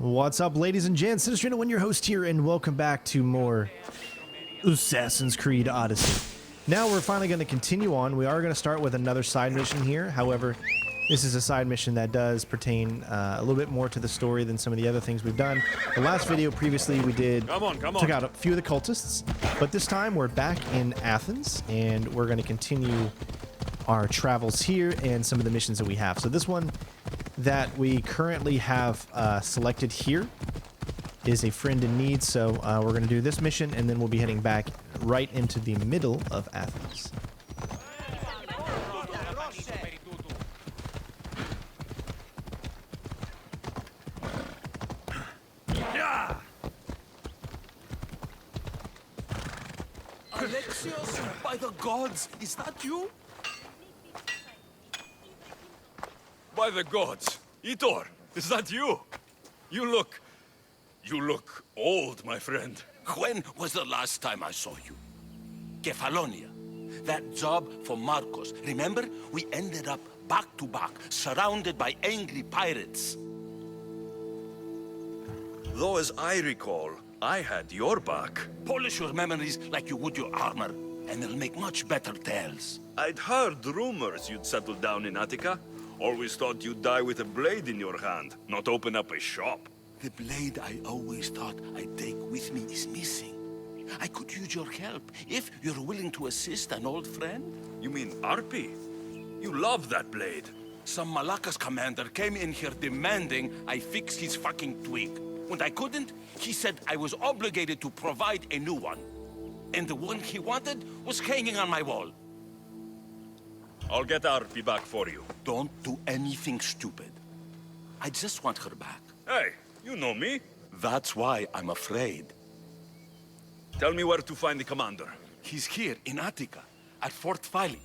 What's up, ladies and gents? Sinistrino, your host here, and welcome back to more Assassin's Creed Odyssey. Now we're finally going to continue on. We are going to start with another side mission here. However, this is a side mission that does pertain a little bit more to the story than some of the other things we've done. The last video previously we did took out a few of the cultists, but this time we're back in Athens, and we're going to continue our travels here and some of the missions that we have. So this one that we currently have selected here is a friend in need, so we're going to do this mission, and then we'll be heading back right into the middle of Athens. Alexios, by the gods, is that you? By the gods, Itor, is that you? You look old, my friend. When was the last time I saw you? Kefalonia. That job for Marcos. Remember? We ended up back to back, surrounded by angry pirates. Though as I recall, I had your back. Polish your memories like you would your armor, and they'll make much better tales. I'd heard rumors you'd settle down in Attica. Always thought you'd die with a blade in your hand, not open up a shop. The blade I always thought I'd take with me is missing. I could use your help, if you're willing to assist an old friend. You mean Arpi? You love that blade. Some Malakas commander came in here demanding I fix his fucking twig. When I couldn't, he said I was obligated to provide a new one. And the one he wanted was hanging on my wall. I'll get Arpi back for you. Don't do anything stupid. I just want her back. Hey, you know me. That's why I'm afraid. Tell me where to find the commander. He's here in Attica, at Fort Phyle.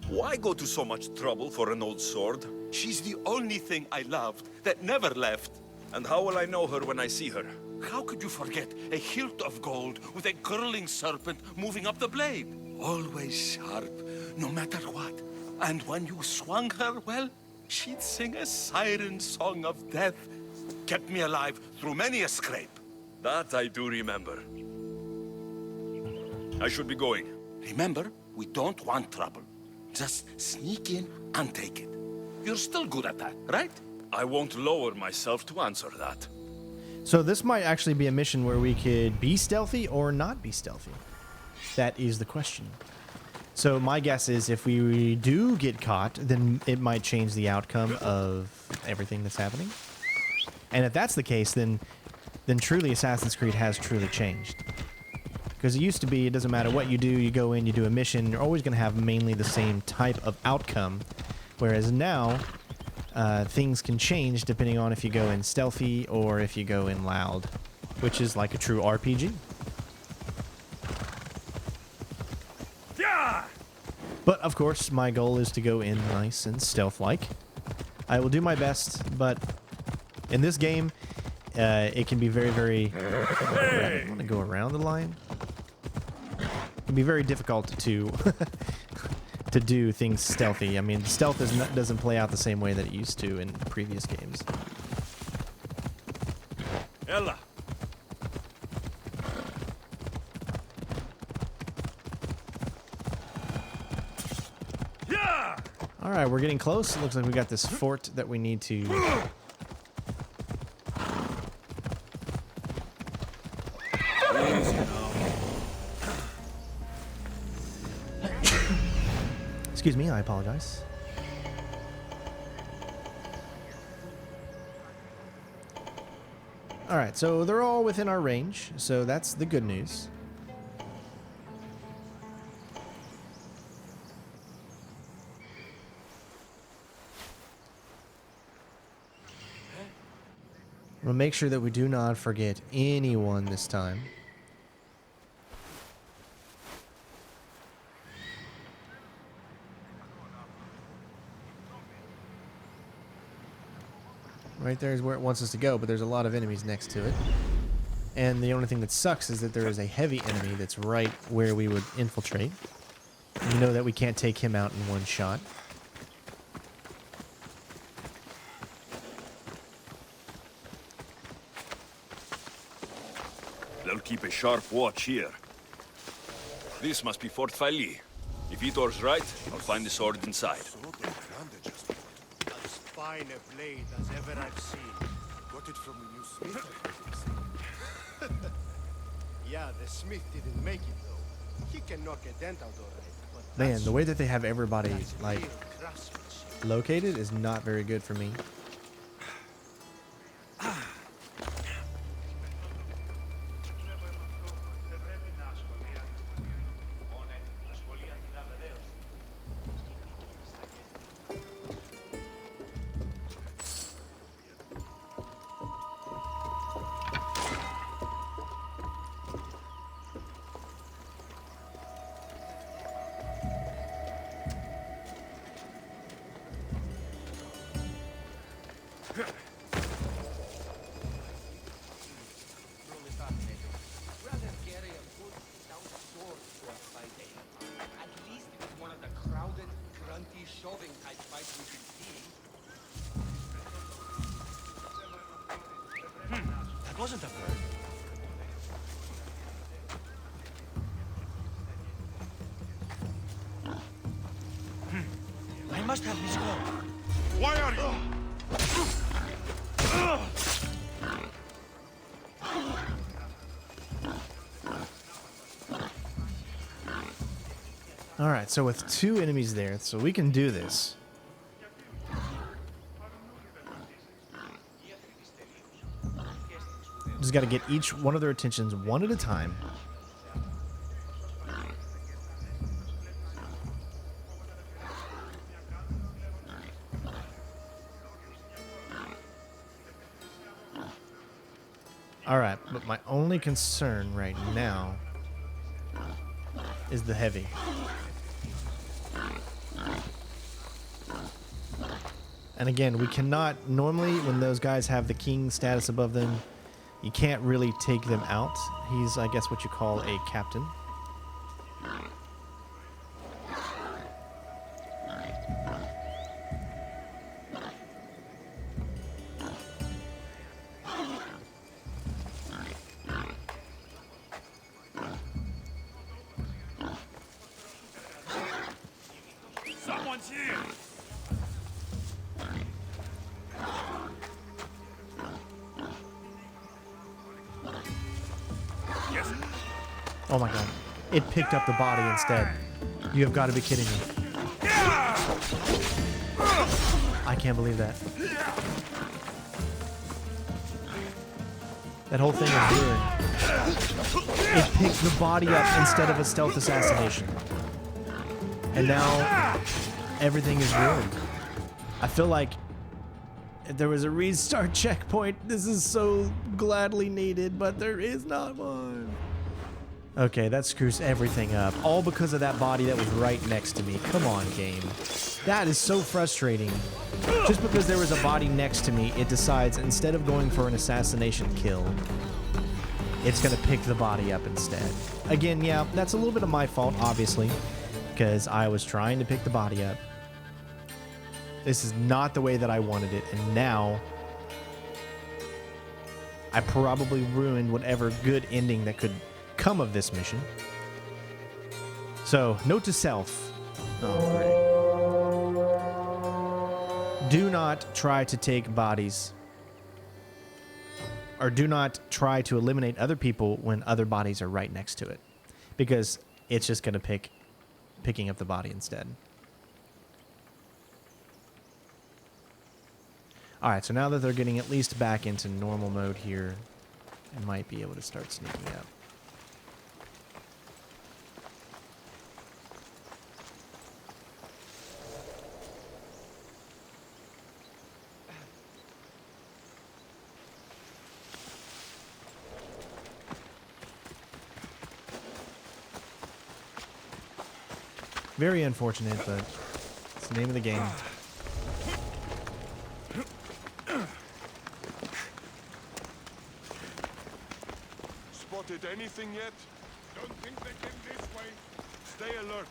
Why go to so much trouble for an old sword? She's the only thing I loved that never left. And how will I know her when I see her? How could you forget a hilt of gold with a curling serpent moving up the blade? Always sharp, no matter what. And when you swung her, well, she'd sing a siren song of death. Kept me alive through many a scrape. That I do remember. I should be going. Remember, we don't want trouble. Just sneak in and take it. You're still good at that, right? I won't lower myself to answer that. So this might actually be a mission where we could be stealthy or not be stealthy. That is the question. So my guess is if we do get caught, then it might change the outcome of everything that's happening. And if that's the case, then truly Assassin's Creed has truly changed. Because it used to be, it doesn't matter what you do, you go in, you do a mission, you're always going to have mainly the same type of outcome. Whereas now, things can change depending on if you go in stealthy or if you go in loud, which is like a true RPG. Yeah! But of course, my goal is to go in nice and stealth-like. I will do my best, but in this game, it can be very, very... Hey! I want to go around the line. It can be very difficult to to do things stealthy. I mean, stealth doesn't play out the same way that it used to in previous games. Ella. Yeah! All right, we're getting close. It looks like we got this fort that we need to... Excuse me, I apologize. Alright, so they're all within our range, so that's the good news. We'll make sure that we do not forget anyone this time. Right there is where it wants us to go, but there's a lot of enemies next to it. And the only thing that sucks is that there is a heavy enemy that's right where we would infiltrate. And you know that we can't take him out in one shot. They'll keep a sharp watch here. This must be Fort Fali. If Itor's right, I'll find the sword inside. As fine a blade as ever I've seen. Got it from a new smith. Yeah, the smith didn't make it though. He can knock a dent out alright. But Man, the way that they have everybody that's like real craftsmanship. located is not very good for me. Rather carry a good stout sword to a fight. At least it's one of the crowded, grunty, shoving type fights we can see. That wasn't a bird. I must have his call. Why are you? All right, so with 2 enemies there, so we can do this. Just got to get each one of their attentions one at a time. All right, but my only concern right now is the heavy. And again, we cannot, normally when those guys have the king status above them, you can't really take them out. He's, I guess, what you call a captain. Someone's here! Yes. Oh my god. It picked up the body instead. You have got to be kidding me. I can't believe that. That whole thing is ruined. It picked the body up instead of a stealth assassination. And now everything is ruined. I feel like if there was a restart checkpoint, this is so gladly needed, but there is not one. Okay, that screws everything up. All because of that body that was right next to me. Come on, game. That is so frustrating. Just because there was a body next to me, it decides instead of going for an assassination kill, it's going to pick the body up instead. Again, yeah, that's a little bit of my fault, obviously, because I was trying to pick the body up. This is not the way that I wanted it, and now I probably ruined whatever good ending that could come of this mission. So, note to self. Oh, great. Do not try to take bodies, or do not try to eliminate other people when other bodies are right next to it, because it's just going to picking up the body instead. Alright, so now that they're getting at least back into normal mode here, I might be able to start sneaking up. Very unfortunate, but it's the name of the game. Spotted anything yet? Don't think they came this way. Stay alert.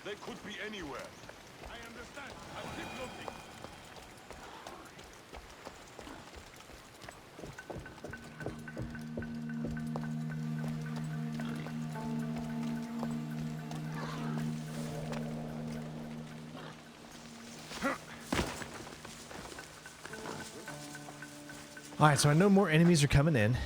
They could be anywhere. I understand. I'll keep looking. All right, so I know more enemies are coming in.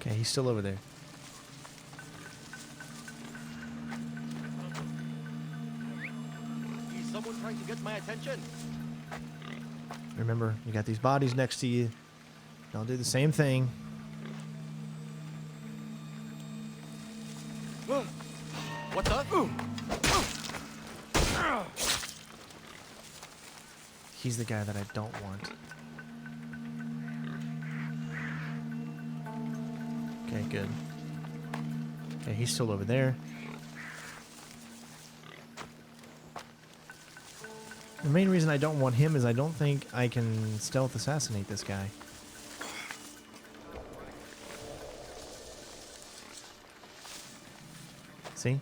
Okay, he's still over there. Is someone trying to get my attention? Remember, you got these bodies next to you. Don't do the same thing. What the? He's the guy that I don't want. Okay, good. Okay, he's still over there. The main reason I don't want him is I don't think I can stealth assassinate this guy. See?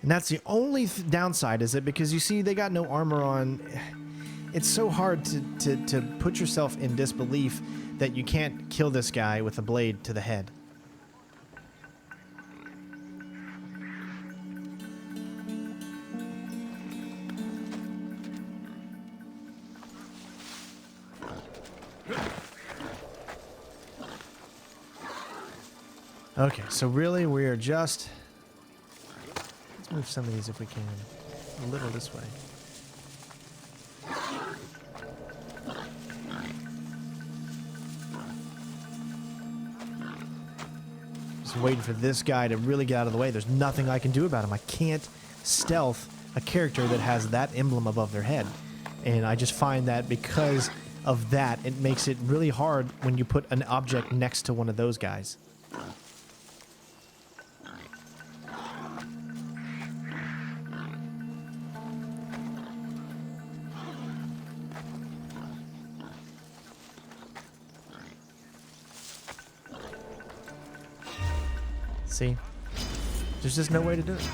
And that's the only downside, is it? Because you see, they got no armor on. It's so hard to put yourself in disbelief that you can't kill this guy with a blade to the head. Okay, so really we are just... Let's move some of these if we can. A little this way. Just waiting for this guy to really get out of the way. There's nothing I can do about him. I can't stealth a character that has that emblem above their head. And I just find that because of that, it makes it really hard when you put an object next to one of those guys. See? There's just no way to do it.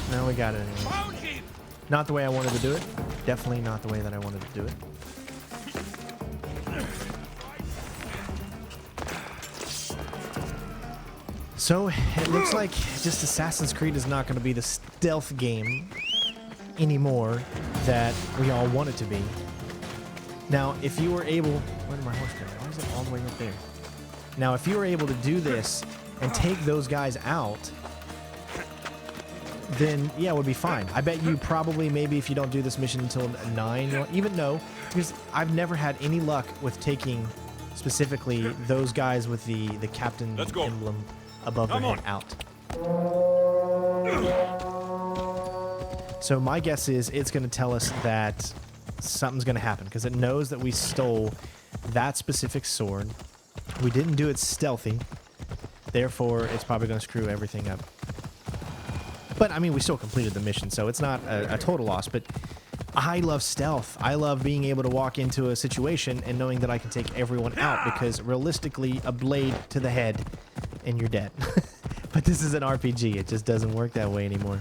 No, we got it anyway. Not the way I wanted to do it. Definitely not the way that I wanted to do it. So, it looks like just Assassin's Creed is not going to be the stealth game anymore that we all want it to be. Now, if you were able... Where did my horse go? Why is it all the way up there? Now, if you were able to do this and take those guys out, then, yeah, it would be fine. I bet you probably, maybe if you don't do this mission until 9, or even no, because I've never had any luck with taking specifically those guys with the captain emblem above their head out. So my guess is it's going to tell us that something's going to happen, because it knows that we stole that specific sword. We didn't do it stealthy, therefore it's probably going to screw everything up. But I mean, we still completed the mission, so it's not a total loss. But I love stealth. I love being able to walk into a situation and knowing that I can take everyone out, because realistically, a blade to the head and you're dead. But this is an RPG. It just doesn't work that way anymore.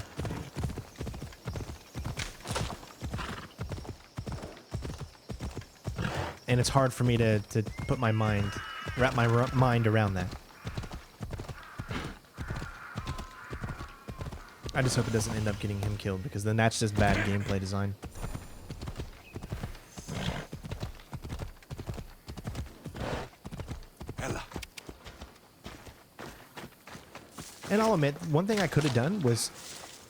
And it's hard for me to put my mind, wrap my mind around that. I just hope it doesn't end up getting him killed, because then that's just bad gameplay design. Ella. And I'll admit, one thing I could have done was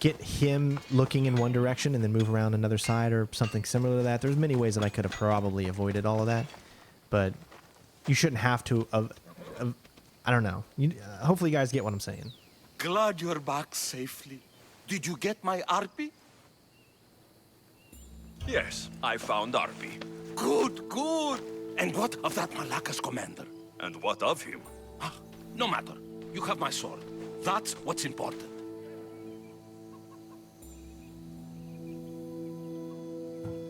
get him looking in one direction and then move around another side or something similar to that. There's many ways that I could have probably avoided all of that, but you shouldn't have to. I don't know. Hopefully you guys get what I'm saying. Glad you're back safely. Did you get my Arpi? Yes, I found Arpi. Good, good. And what of that Malacca's commander? And what of him? Ah, no matter. You have my sword. That's what's important.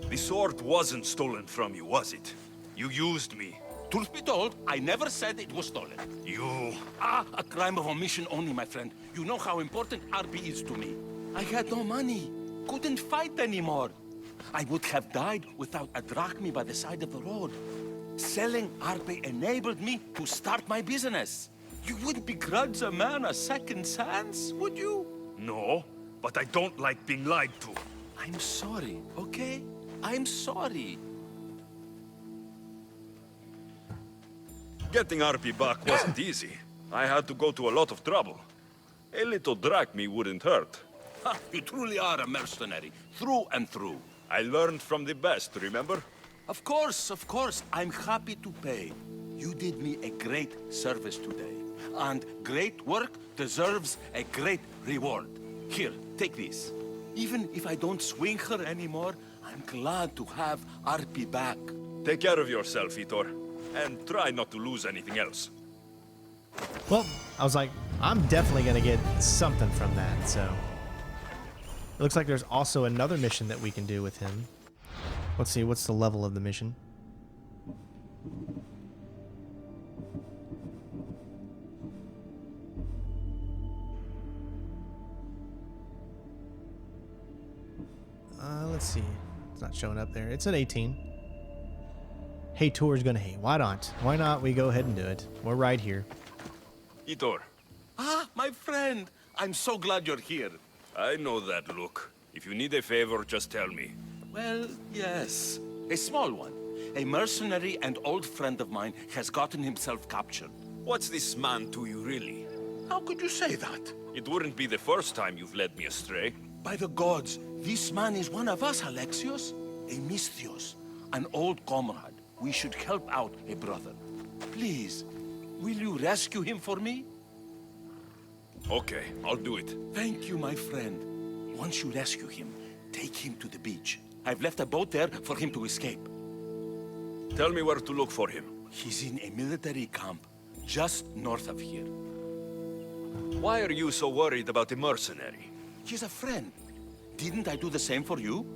The sword wasn't stolen from you, was it? You used me. Truth be told, I never said it was stolen. You... Ah, a crime of omission only, my friend. You know how important Arpi is to me. I had no money. Couldn't fight anymore. I would have died without a drachmi by the side of the road. Selling Arpi enabled me to start my business. You wouldn't begrudge a man a second chance, would you? No, but I don't like being lied to. I'm sorry, okay? I'm sorry. Getting Arpi back wasn't easy. I had to go to a lot of trouble. A little drachmi wouldn't hurt. Ha, you truly are a mercenary, through and through. I learned from the best, remember? Of course, of course. I'm happy to pay. You did me a great service today. And great work deserves a great reward. Here, take this. Even if I don't swing her anymore, I'm glad to have Arpi back. Take care of yourself, Itor. And try not to lose anything else. Well, I was like, I'm definitely going to get something from that, so... It looks like there's also another mission that we can do with him. Let's see, what's the level of the mission? Let's see. It's not showing up there. It's at 18. Hey, Tor's gonna hate. Why not? Why not we go ahead and do it? We're right here. Itor. Ah, my friend. I'm so glad you're here. I know that look. If you need a favor, just tell me. Well, yes. A small one. A mercenary and old friend of mine has gotten himself captured. What's this man to you, really? How could you say that? It wouldn't be the first time you've led me astray. By the gods, this man is one of us, Alexios. A Misthios. An old comrade. We should help out a brother. Please, will you rescue him for me? Okay, I'll do it. Thank you, my friend. Once you rescue him, take him to the beach. I've left a boat there for him to escape. Tell me where to look for him. He's in a military camp, just north of here. Why are you so worried about a mercenary? He's a friend. Didn't I do the same for you?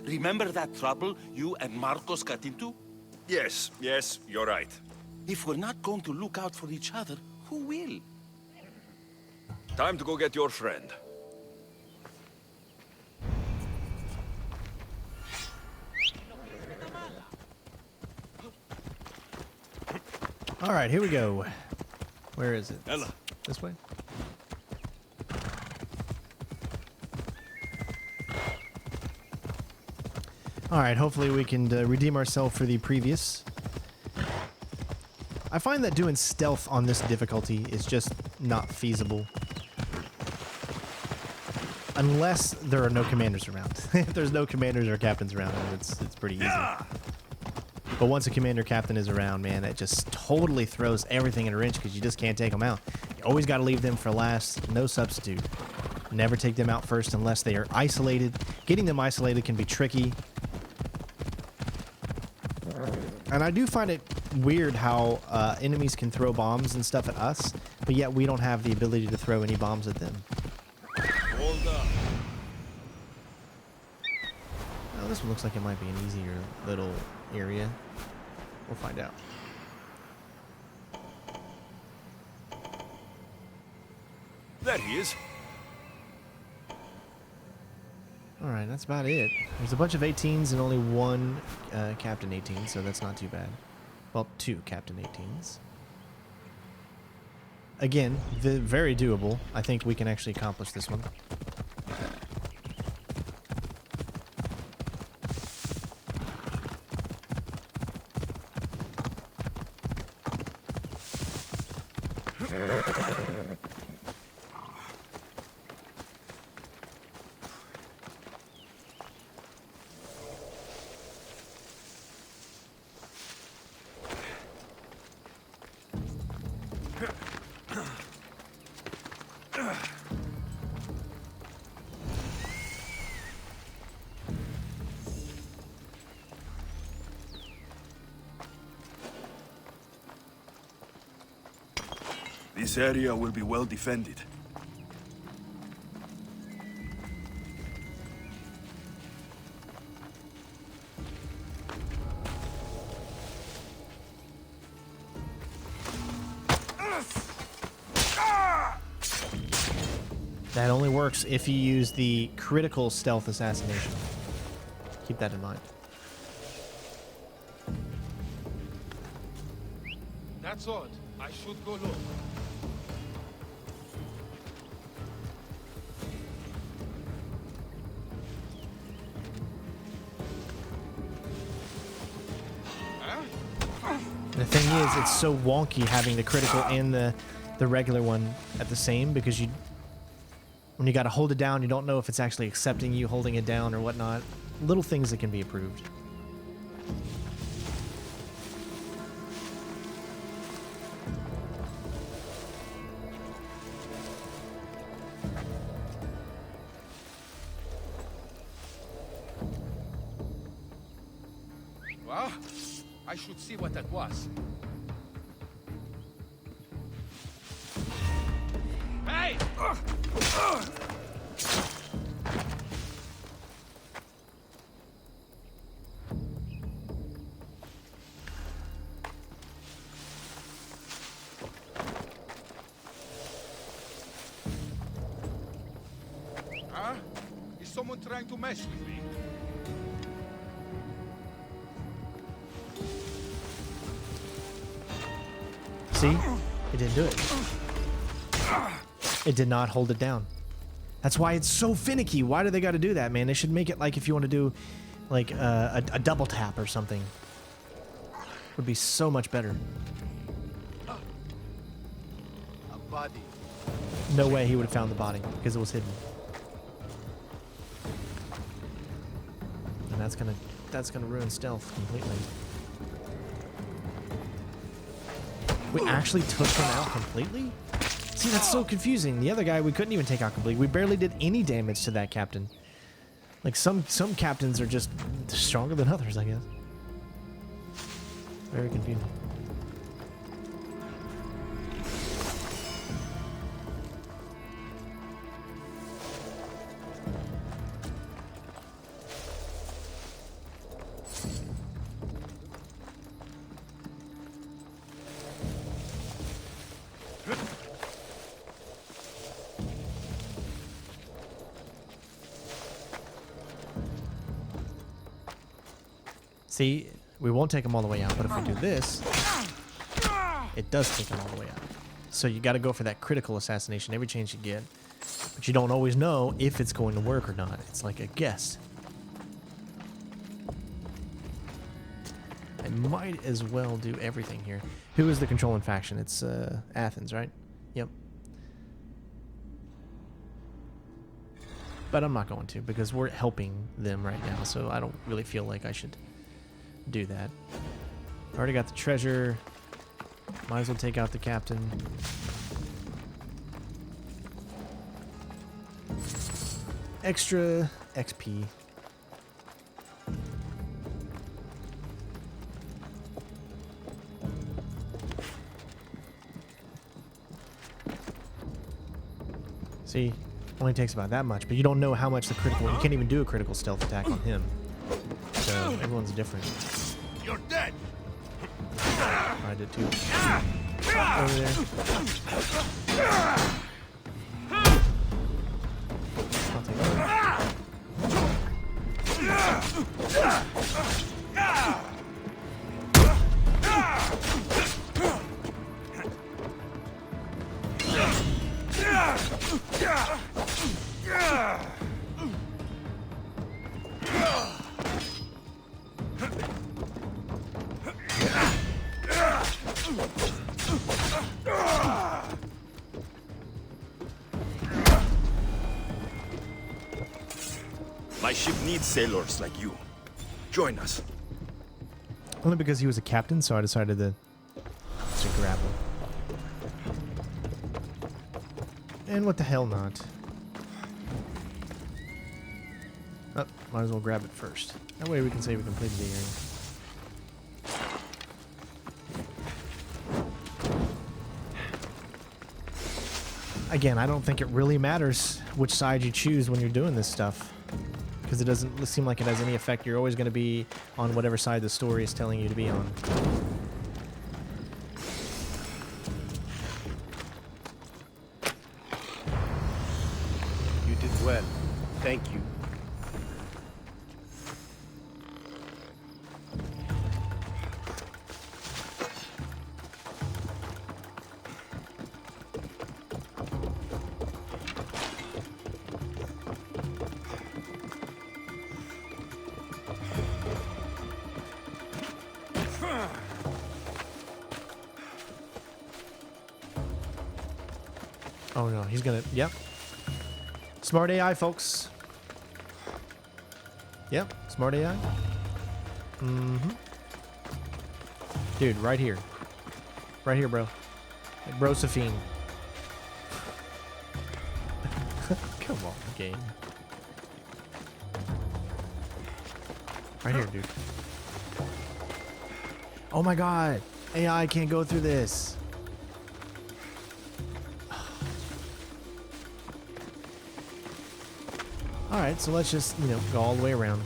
Remember that trouble you and Marcos got into? Yes, you're right. If we're not going to look out for each other, who will? Time to go get your friend. All right, here we go. Where is it? Ella. This way? All right, hopefully we can redeem ourselves for the previous. I find that doing stealth on this difficulty is just not feasible. Unless there are no commanders around. If there's no commanders or captains around, it's pretty easy. But once a commander-captain is around, man, it just totally throws everything in a wrench because you just can't take them out. You always got to leave them for last. No substitute. Never take them out first unless they are isolated. Getting them isolated can be tricky. And I do find it weird how enemies can throw bombs and stuff at us, but yet we don't have the ability to throw any bombs at them. Hold up. Oh, this one looks like it might be an easier little area. We'll find out. There he is. Alright, that's about it. There's a bunch of 18s and only one Captain 18, so that's not too bad. Well, 2 Captain 18s. Again, very doable. I think we can actually accomplish this one. This area will be well defended. That only works if you use the critical stealth assassination. Keep that in mind. That's odd. I should go look. The thing is, it's so wonky having the critical and the regular one at the same, because when you got to hold it down, you don't know if it's actually accepting you holding it down or whatnot. Little things that can be improved. Well, I should see what that was. Hey! Huh? Is someone trying to mess with me? See? It didn't do it. It did not hold it down. That's why it's so finicky. Why do they got to do that, man? They should make it like if you want to do like a double tap or something. Would be so much better. A body. No way he would have found the body because it was hidden. And that's gonna ruin stealth completely. We actually took him out completely? See, that's so confusing. The other guy we couldn't even take out completely. We barely did any damage to that captain. Like some captains are just stronger than others, I guess. Very confusing. See, we won't take them all the way out, but if we do this, it does take them all the way out. So you got to go for that critical assassination every chance you get, but you don't always know if it's going to work or not. It's like a guess. I might as well do everything here. Who is the controlling faction? It's Athens, right? Yep. But I'm not going to because we're helping them right now, so I don't really feel like I should do that. Already got the treasure. Might as well take out the captain. Extra XP. See, only takes about that much, but you don't know how much the critical. You can't even do a critical stealth attack on him. So everyone's different. You're dead. I did too. Over there. I'll take that. My ship needs sailors like you. Join us. Only because he was a captain, so I decided to grab him. And what the hell not? Oh, might as well grab it first. That way we can say we completed the area. Again, I don't think it really matters which side you choose when you're doing this stuff, because it doesn't seem like it has any effect. You're always going to be on whatever side the story is telling you to be on. You did well. Thank you. Oh no, he's gonna, yep. Smart AI, folks. Yep, smart AI. Mm-hmm. Dude, right here. Right here, bro. Like Brosephine. Come on, game. Right here, dude. Oh my god. AI can't go through this. Alright, so let's just, you know, go all the way around.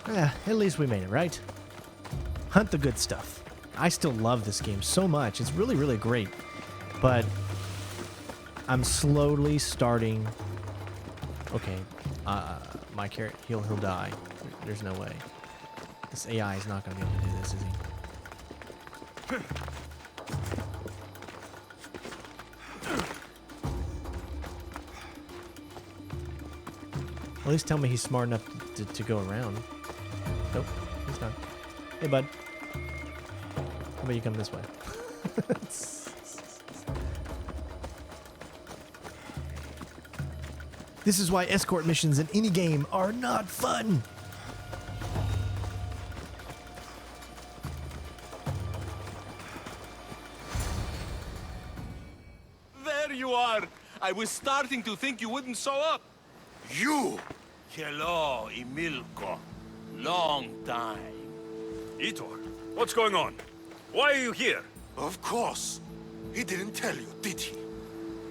Yeah, at least we made it, right? Hunt the good stuff. I still love this game so much. It's really, really great. But I'm slowly starting. Okay, my character, he'll die. There's no way. This AI is not going to be able to do this, is he? At least tell me he's smart enough to go around. Nope, he's not. Hey, bud. How about you come this way? This is why escort missions in any game are not fun. There you are. I was starting to think you wouldn't show up. You! Hello, Emilko. Long time. Itor, what's going on? Why are you here? Of course. He didn't tell you, did he?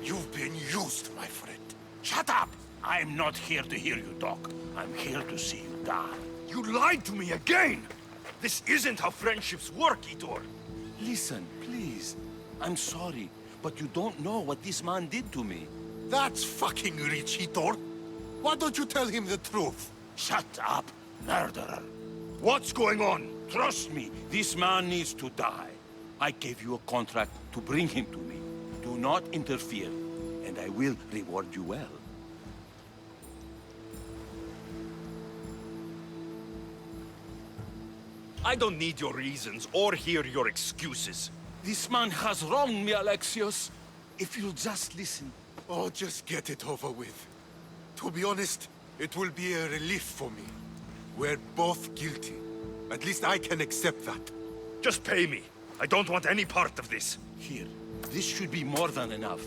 You've been used, my friend. Shut up! I'm not here to hear you talk. I'm here to see you die. You lied to me again! This isn't how friendships work, Itor. Listen, please. I'm sorry, but you don't know what this man did to me. That's fucking rich, Hitor. Why don't you tell him the truth? Shut up, murderer. What's going on? Trust me, this man needs to die. I gave you a contract to bring him to me. Do not interfere, and I will reward you well. I don't need your reasons or hear your excuses. This man has wronged me, Alexios. If you'll just listen. Oh, just get it over with. To be honest, it will be a relief for me. We're both guilty. At least I can accept that. Just pay me. I don't want any part of this. Here, this should be more than enough.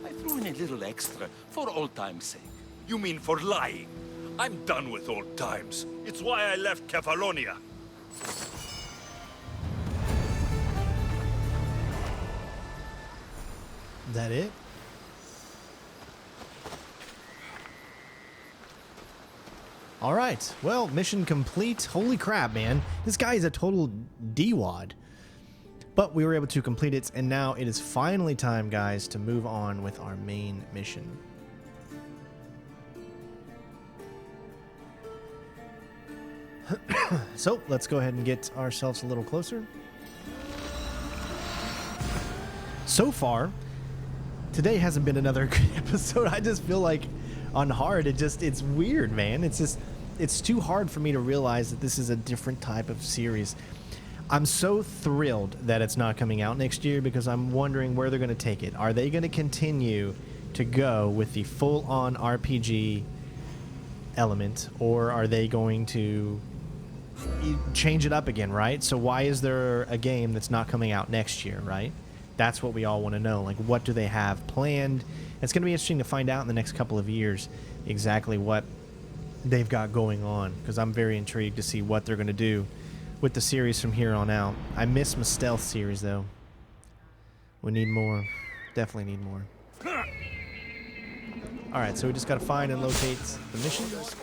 I threw in a little extra for old time's sake. You mean for lying? I'm done with old times. It's why I left Kefalonia. Is that it? All right. Well, mission complete. Holy crap, man. This guy is a total D-wad. But we were able to complete it, and now it is finally time, guys, to move on with our main mission. So, let's go ahead and get ourselves a little closer. So far, today hasn't been another good episode. I just feel like on hard, it's weird, man. It's too hard for me to realize that this is a different type of series. I'm so thrilled that it's not coming out next year because I'm wondering where they're going to take it. Are they going to continue to go with the full-on RPG element, or are they going to change it up again, right? So why is there a game that's not coming out next year, right? That's what we all want to know. Like, what do they have planned? It's going to be interesting to find out in the next couple of years exactly what they've got going on, because I'm very intrigued to see what they're going to do with the series from here on out. I miss my stealth series, though. We need more. Definitely need more. Alright, so we just got to find and locate the missions.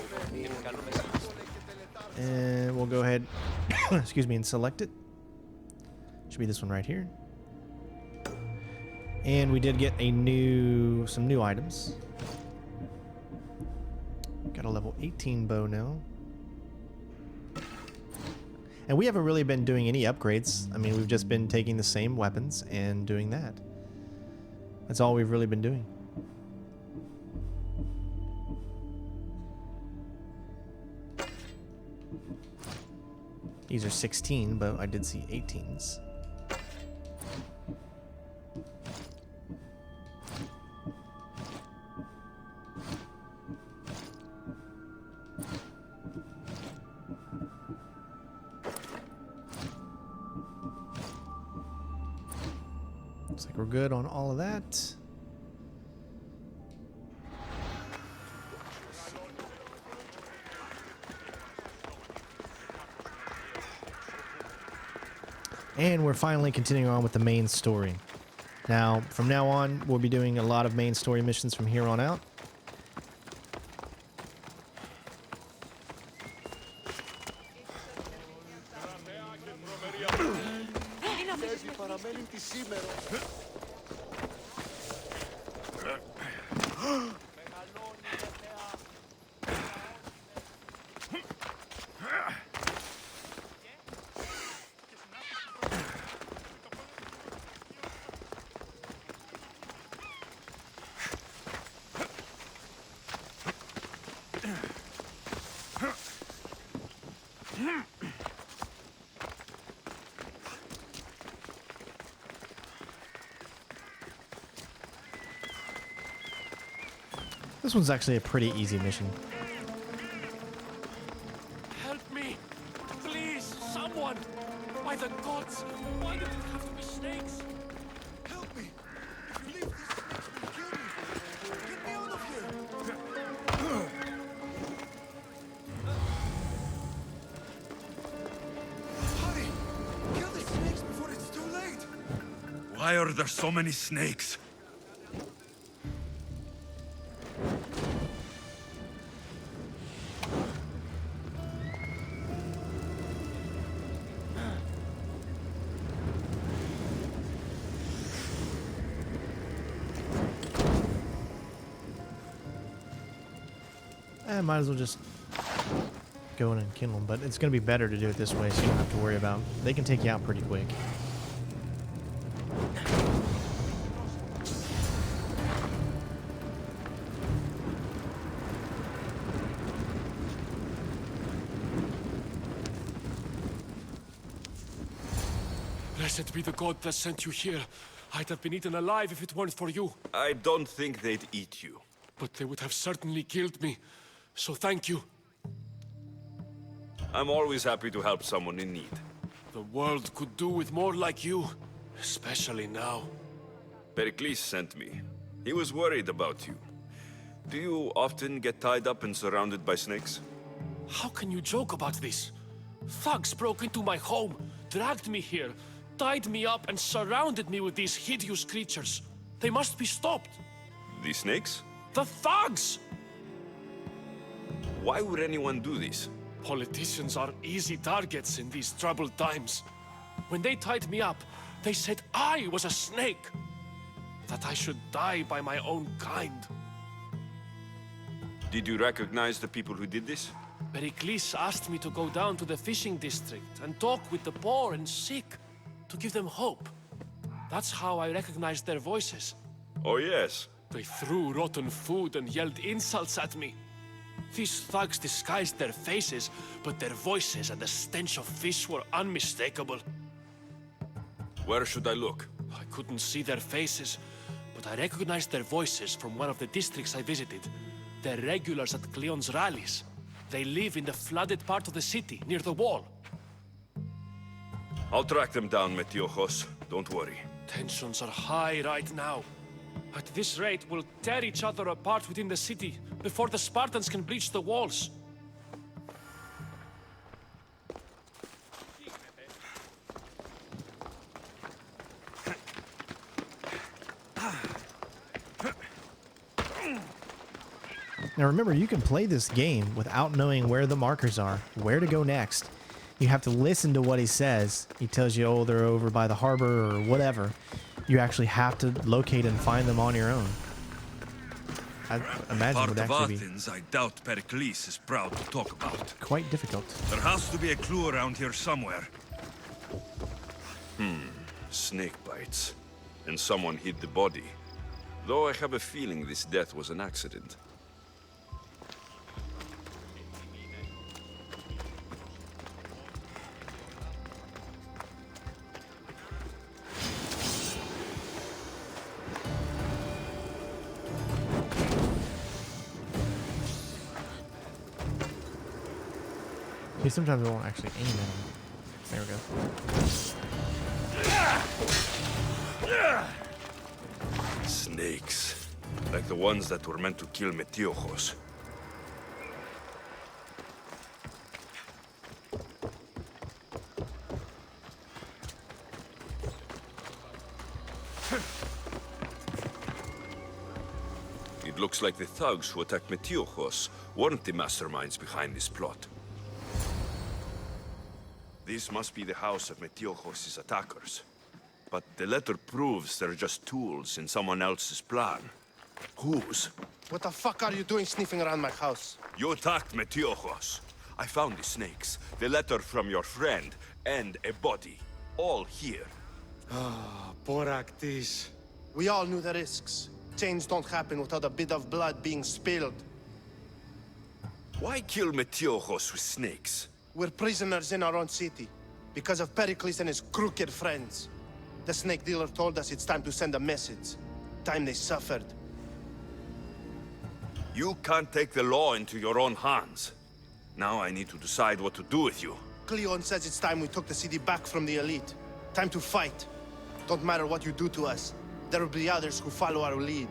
And we'll go ahead, excuse me, and select it. Should be this one right here. And we did get some new items. Got a level 18 bow now. And we haven't really been doing any upgrades. I mean, we've just been taking the same weapons and doing that. That's all we've really been doing. These are 16, but I did see 18s. Looks like we're good on all of that. And we're finally continuing on with the main story. Now, from now on, we'll be doing a lot of main story missions from here on out. This one's actually a pretty easy mission. Help me! Please, someone! By the gods, why do it have to be snakes? Help me! If you leave these snakes will kill me! Get me out of here! Hurry! Kill the snakes before it's too late! Why are there so many snakes? Might as well just go in and kill them, but it's going to be better to do it this way so you don't have to worry about. They can take you out pretty quick. Blessed be the god that sent you here. I'd have been eaten alive if it weren't for you. I don't think they'd eat you. But they would have certainly killed me. So thank you. I'm always happy to help someone in need. The world could do with more like you. Especially now. Pericles sent me. He was worried about you. Do you often get tied up and surrounded by snakes? How can you joke about this? Thugs broke into my home, dragged me here, tied me up and surrounded me with these hideous creatures. They must be stopped. The snakes? The thugs! Why would anyone do this? Politicians are easy targets in these troubled times. When they tied me up, they said I was a snake. That I should die by my own kind. Did you recognize the people who did this? Pericles asked me to go down to the fishing district and talk with the poor and sick, to give them hope. That's how I recognized their voices. Oh yes. They threw rotten food and yelled insults at me. These thugs disguised their faces, but their voices and the stench of fish were unmistakable. Where should I look? I couldn't see their faces, but I recognized their voices from one of the districts I visited. They're regulars at Cleon's rallies. They live in the flooded part of the city, near the wall. I'll track them down, Metiojos. Don't worry. Tensions are high right now. At this rate, we'll tear each other apart within the city before the Spartans can breach the walls. Now remember, you can play this game without knowing where the markers are, where to go next. You have to listen to what he says. He tells you, oh, they're over by the harbor or whatever. You actually have to locate and find them on your own. I imagine Part it would of actually Athens I doubt Pericles is proud to talk about. be quite difficult. There has to be a clue around here somewhere. Snake bites. And someone hid the body. Though I have a feeling this death was an accident. See, sometimes it won't actually aim at him. There we go. Snakes. Like the ones that were meant to kill Metiojos. It looks like the thugs who attacked Metiojos weren't the masterminds behind this plot. This must be the house of Metiojos' attackers. But the letter proves they're just tools in someone else's plan. Whose? What the fuck are you doing sniffing around my house? You attacked Metiojos. I found the snakes, the letter from your friend, and a body. All here. Boraktis. We all knew the risks. Change don't happen without a bit of blood being spilled. Why kill Metiojos with snakes? We're prisoners in our own city, because of Pericles and his crooked friends. The snake dealer told us it's time to send a message. Time they suffered. You can't take the law into your own hands. Now I need to decide what to do with you. Cleon says it's time we took the city back from the elite. Time to fight. Don't matter what you do to us. There will be others who follow our lead.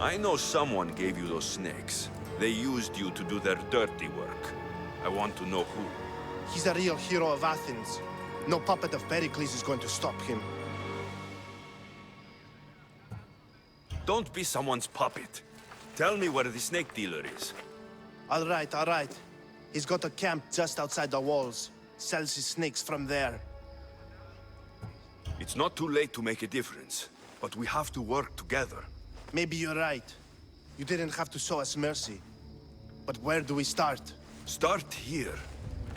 I know someone gave you those snakes. They used you to do their dirty work. I want to know who. He's a real hero of Athens. No puppet of Pericles is going to stop him. Don't be someone's puppet. Tell me where the snake dealer is. All right. He's got a camp just outside the walls. Sells his snakes from there. It's not too late to make a difference, but we have to work together. Maybe you're right. You didn't have to show us mercy. But where do we start? Start here.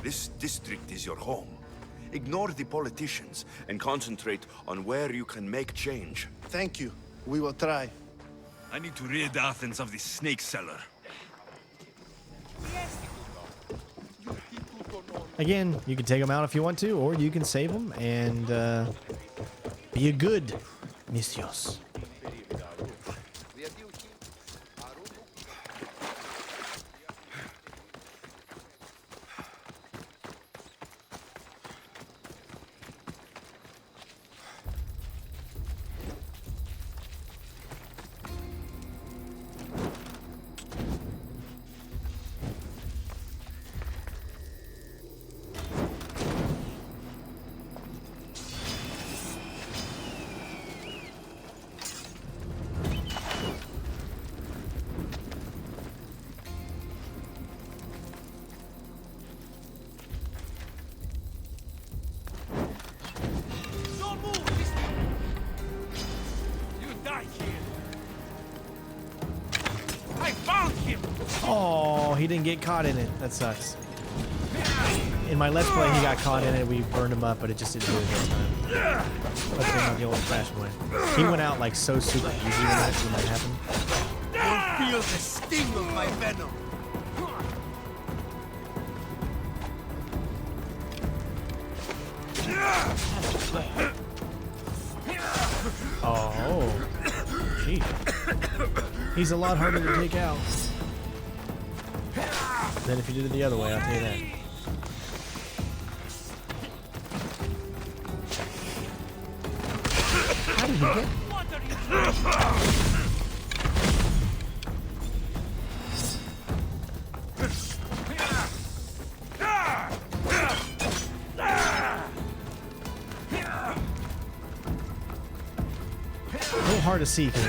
This district is your home. Ignore the politicians and concentrate on where you can make change. Thank you. We will try. I need to rid Athens of this snake seller. Again, you can take them out if you want to, or you can save them and be a good Misios. Oh, he didn't get caught in it. That sucks. In my Let's Play, he got caught in it. We burned him up, but it just didn't do it this time. Let's go out the old-fashioned way. He went out like so super easy when that happened. You'll feel the sting of my venom. Oh, gee. He's a lot harder to take out than if you did it the other way, I'll tell you that. How did he get? A little hard to see because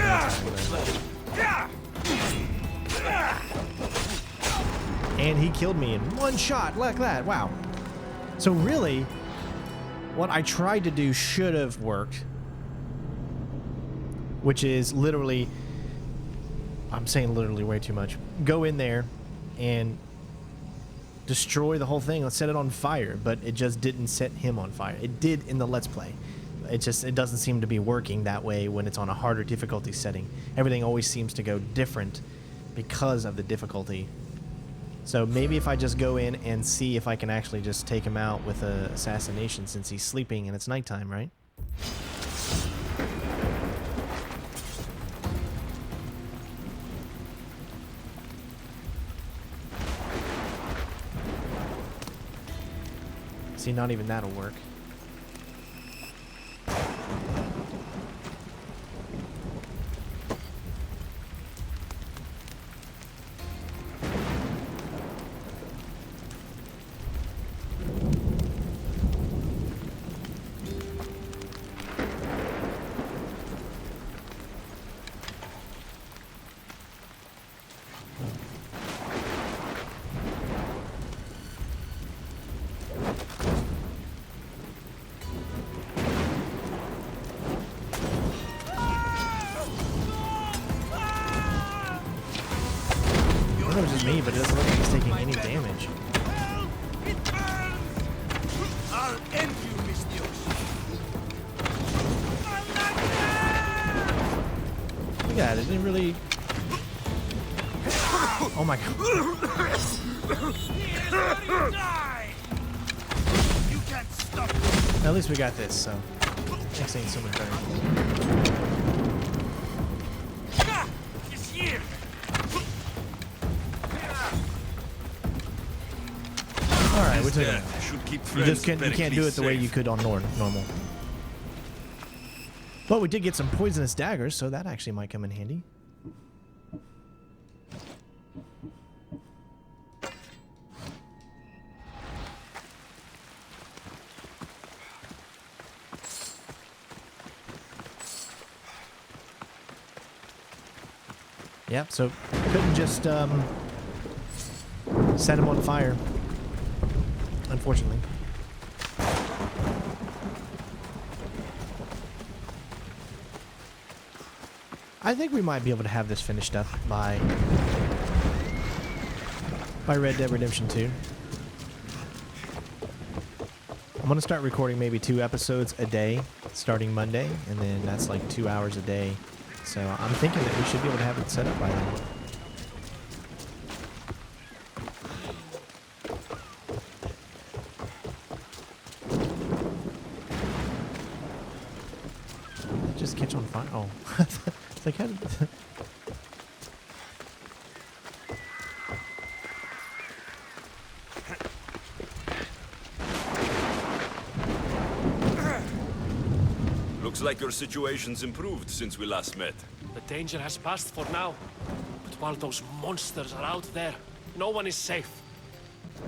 and he killed me in one shot like that. Wow. So really, what I tried to do should have worked, which is literally, I'm saying literally way too much, go in there and destroy the whole thing. Let's set it on fire, but it just didn't set him on fire. It did in the Let's Play. It doesn't seem to be working that way when it's on a harder difficulty setting. Everything always seems to go different because of the difficulty. So maybe if I just go in and see if I can actually just take him out with a assassination, since he's sleeping and it's nighttime, right? See, not even that'll work. It was just me, but it doesn't look like he's taking any damage. I'll end you, Mistios. Look at it, it didn't really... Oh my god. You can't stop me. At least we got this, so... Next ain't so much better. It's here. Alright, we're taking it. Should keep You just can't do it the way you could on normal. But we did get some poisonous daggers, so that actually might come in handy. Yep, so couldn't just set him on fire, unfortunately. I think we might be able to have this finished up by Red Dead Redemption 2. I'm gonna start recording maybe 2 episodes a day starting Monday, and then that's like 2 hours a day. So I'm thinking that we should be able to have it set up by then. Just catch on fire. Oh, it's like how did Looks like your situation's improved since we last met. The danger has passed for now. But while those monsters are out there, no one is safe.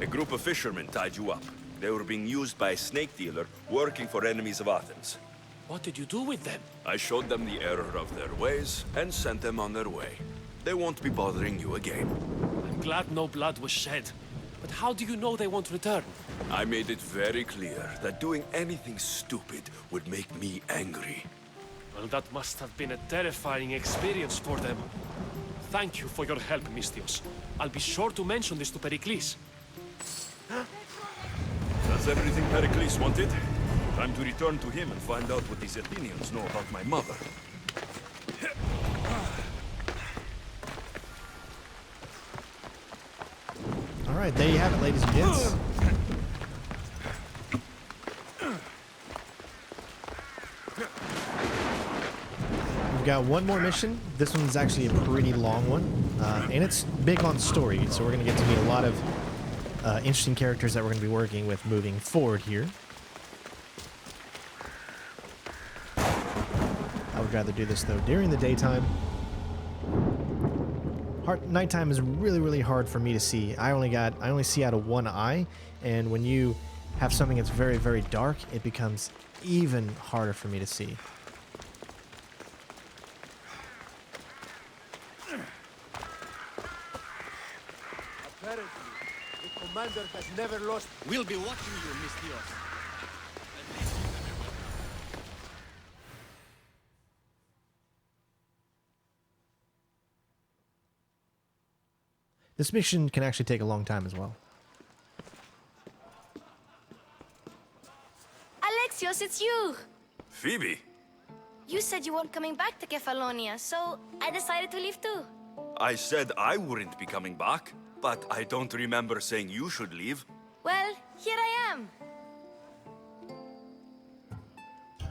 A group of fishermen tied you up. They were being used by a snake dealer working for enemies of Athens. What did you do with them? I showed them the error of their ways and sent them on their way. They won't be bothering you again. I'm glad no blood was shed. But how do you know they won't return? I made it very clear that doing anything stupid would make me angry. Well, that must have been a terrifying experience for them. Thank you for your help, Mistios. I'll be sure to mention this to Pericles. That's everything Pericles wanted. Time to return to him and find out what these Athenians know about my mother. Alright, there you have it, ladies and gents. got one more mission. This one's actually a pretty long one, and it's big on story, so we're going to get to meet a lot of interesting characters that we're going to be working with moving forward here. I would rather do this, though, during the daytime. Nighttime is really, really hard for me to see. I only see out of one eye, and when you have something that's very, very dark, it becomes even harder for me to see. Apparently, the commander has never lost. We'll be watching you, Miss Dios. This mission can actually take a long time as well. Alexios, it's you! Phoebe? You said you weren't coming back to Kefalonia, so I decided to leave too. I said I wouldn't be coming back, but I don't remember saying you should leave. Well, here I am.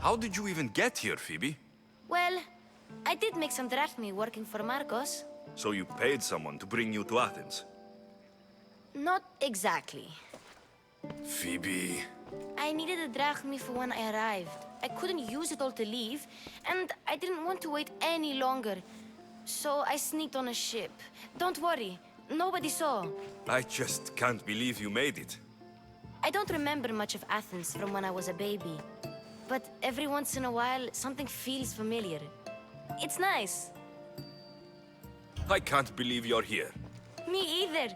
How did you even get here, Phoebe? Well, I did make some drachmi working for Marcos. So you paid someone to bring you to Athens? Not exactly. Phoebe... I needed a drachmi for when I arrived. I couldn't use it all to leave, and I didn't want to wait any longer. So I sneaked on a ship. Don't worry, nobody saw. I just can't believe you made it. I don't remember much of Athens from when I was a baby. But every once in a while, something feels familiar. It's nice. I can't believe you're here. Me either.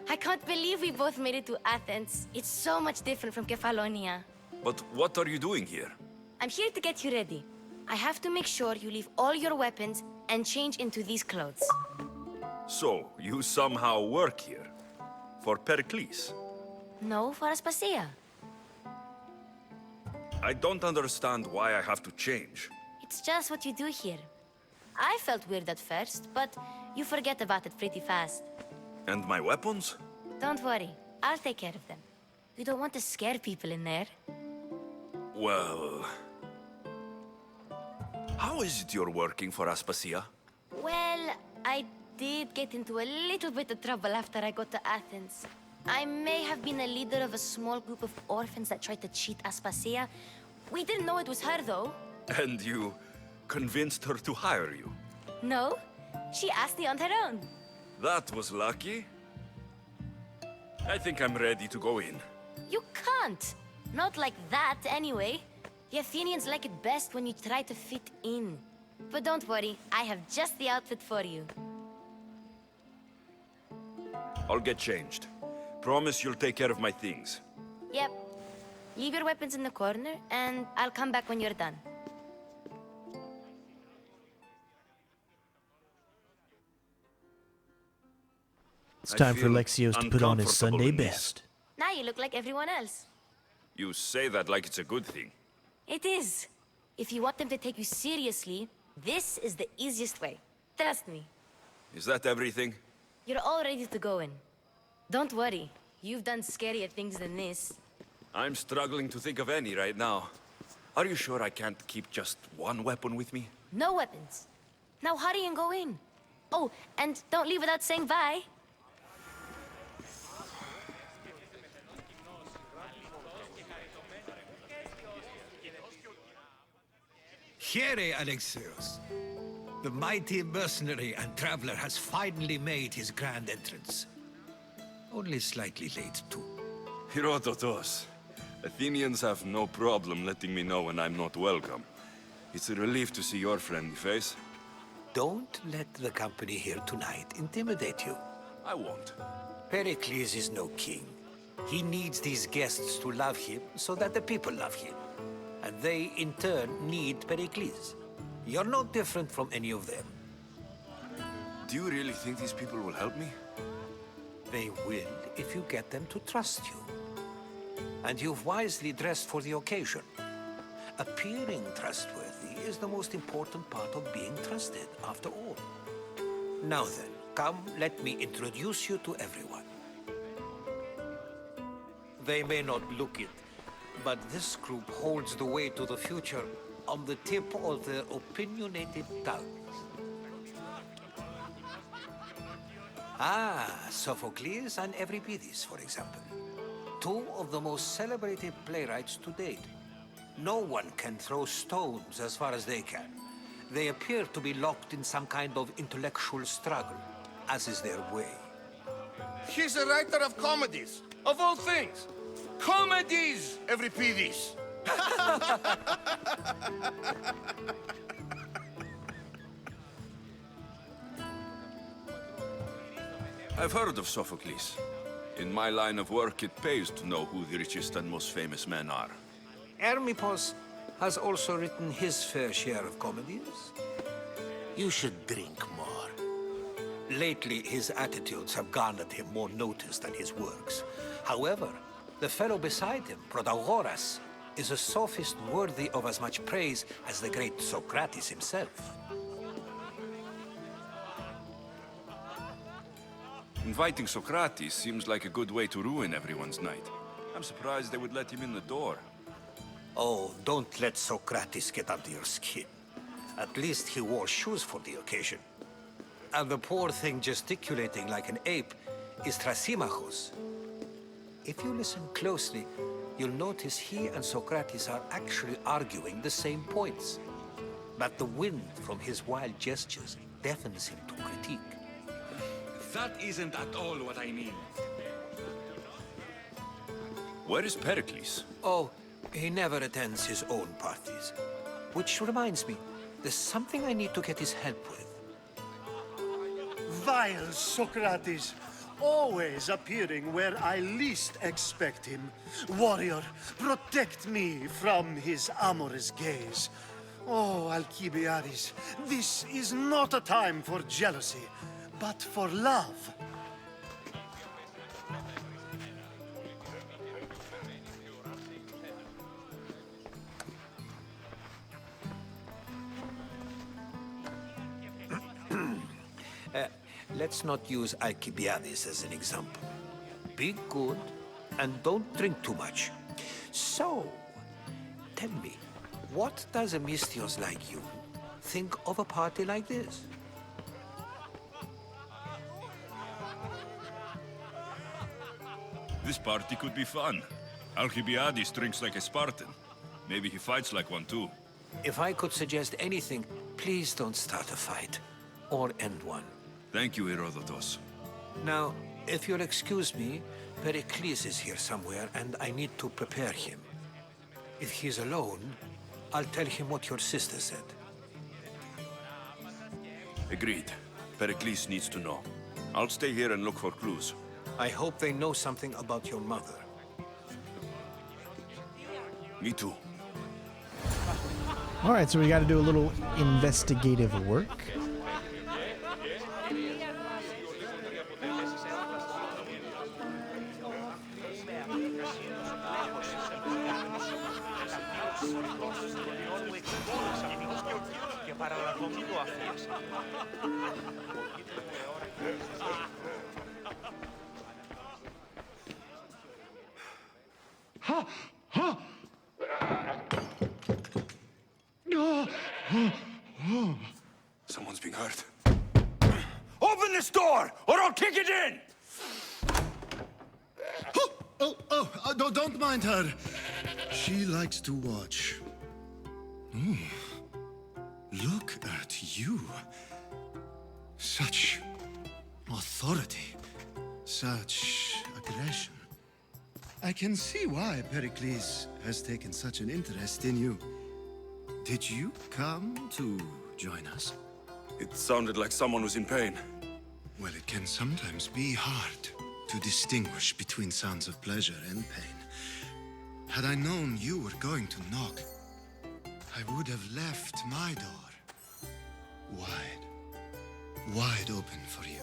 I can't believe we both made it to Athens. It's so much different from Kefalonia. But what are you doing here? I'm here to get you ready. I have to make sure you leave all your weapons and change into these clothes. So, you somehow work here? For Pericles? No, for Aspasia. I don't understand why I have to change. It's just what you do here. I felt weird at first, but you forget about it pretty fast. And my weapons? Don't worry, I'll take care of them. You don't want to scare people in there. Well... How is it you're working for Aspasia? Well, I did get into a little bit of trouble after I got to Athens. I may have been a leader of a small group of orphans that tried to cheat Aspasia. We didn't know it was her, though. And you convinced her to hire you? No, she asked me on her own. That was lucky. I think I'm ready to go in. You can't. Not like that, anyway. The Athenians like it best when you try to fit in. But don't worry, I have just the outfit for you. I'll get changed. Promise you'll take care of my things. Yep. Leave your weapons in the corner, and I'll come back when you're done. It's I time for feel Alexios to put on his uncomfortable Sunday in this. best. Now you look like everyone else. You say that like it's a good thing. It is. If you want them to take you seriously, this is the easiest way. Trust me. Is that everything? You're all ready to go in. Don't worry. You've done scarier things than this. I'm struggling to think of any right now. Are you sure I can't keep just one weapon with me? No weapons. Now hurry and go in. Oh, and don't leave without saying bye. Here, Alexios. The mighty mercenary and traveler has finally made his grand entrance. Only slightly late, too. Herodotos. Athenians have no problem letting me know when I'm not welcome. It's a relief to see your friendly face. Don't let the company here tonight intimidate you. I won't. Pericles is no king. He needs these guests to love him so that the people love him. And they, in turn, need Pericles. You're no different from any of them. Do you really think these people will help me? They will if you get them to trust you. And you've wisely dressed for the occasion. Appearing trustworthy is the most important part of being trusted, after all. Now then, come, let me introduce you to everyone. They may not look it, but this group holds the way to the future on the tip of their opinionated tongues. Ah, Sophocles and Euripides, for example. Two of the most celebrated playwrights to date. No one can throw stones as far as they can. They appear to be locked in some kind of intellectual struggle, as is their way. He's a writer of comedies, of all things. Comedies, Euripides. I've heard of Sophocles. In my line of work, it pays to know who the richest and most famous men are. Hermippos has also written his fair share of comedies. You should drink more. Lately, his attitudes have garnered him more notice than his works. However, the fellow beside him, Protagoras, is a sophist worthy of as much praise as the great Socrates himself. Inviting Socrates seems like a good way to ruin everyone's night. I'm surprised they would let him in the door. Oh, don't let Socrates get under your skin. At least he wore shoes for the occasion. And the poor thing gesticulating like an ape is Thrasymachos. If you listen closely, you'll notice he and Socrates are actually arguing the same points. But the wind from his wild gestures deafens him to critique. That isn't at all what I mean. Where is Pericles? Oh, he never attends his own parties. Which reminds me, there's something I need to get his help with. Vile Socrates, always appearing where I least expect him. Warrior, protect me from his amorous gaze. Oh, Alcibiades, this is not a time for jealousy, but for love. Let's not use Alcibiades as an example. Be good and don't drink too much. So, tell me, what does a Misthios like you think of a party like this? This party could be fun. Alcibiades drinks like a Spartan. Maybe he fights like one too. If I could suggest anything, please don't start a fight. Or end one. Thank you, Herodotus. Now, if you'll excuse me, Pericles is here somewhere and I need to prepare him. If he's alone, I'll tell him what your sister said. Agreed. Pericles needs to know. I'll stay here and look for clues. I hope they know something about your mother. Me too. All right, so we got to do a little investigative work. Someone's being hurt. Open this door, or I'll kick it in! Don't mind her. She likes to watch. Look at you. Such authority. Such aggression. I can see why Pericles has taken such an interest in you. Did you come to join us? It sounded like someone was in pain. Well, it can sometimes be hard to distinguish between sounds of pleasure and pain. Had I known you were going to knock, I would have left my door wide open for you.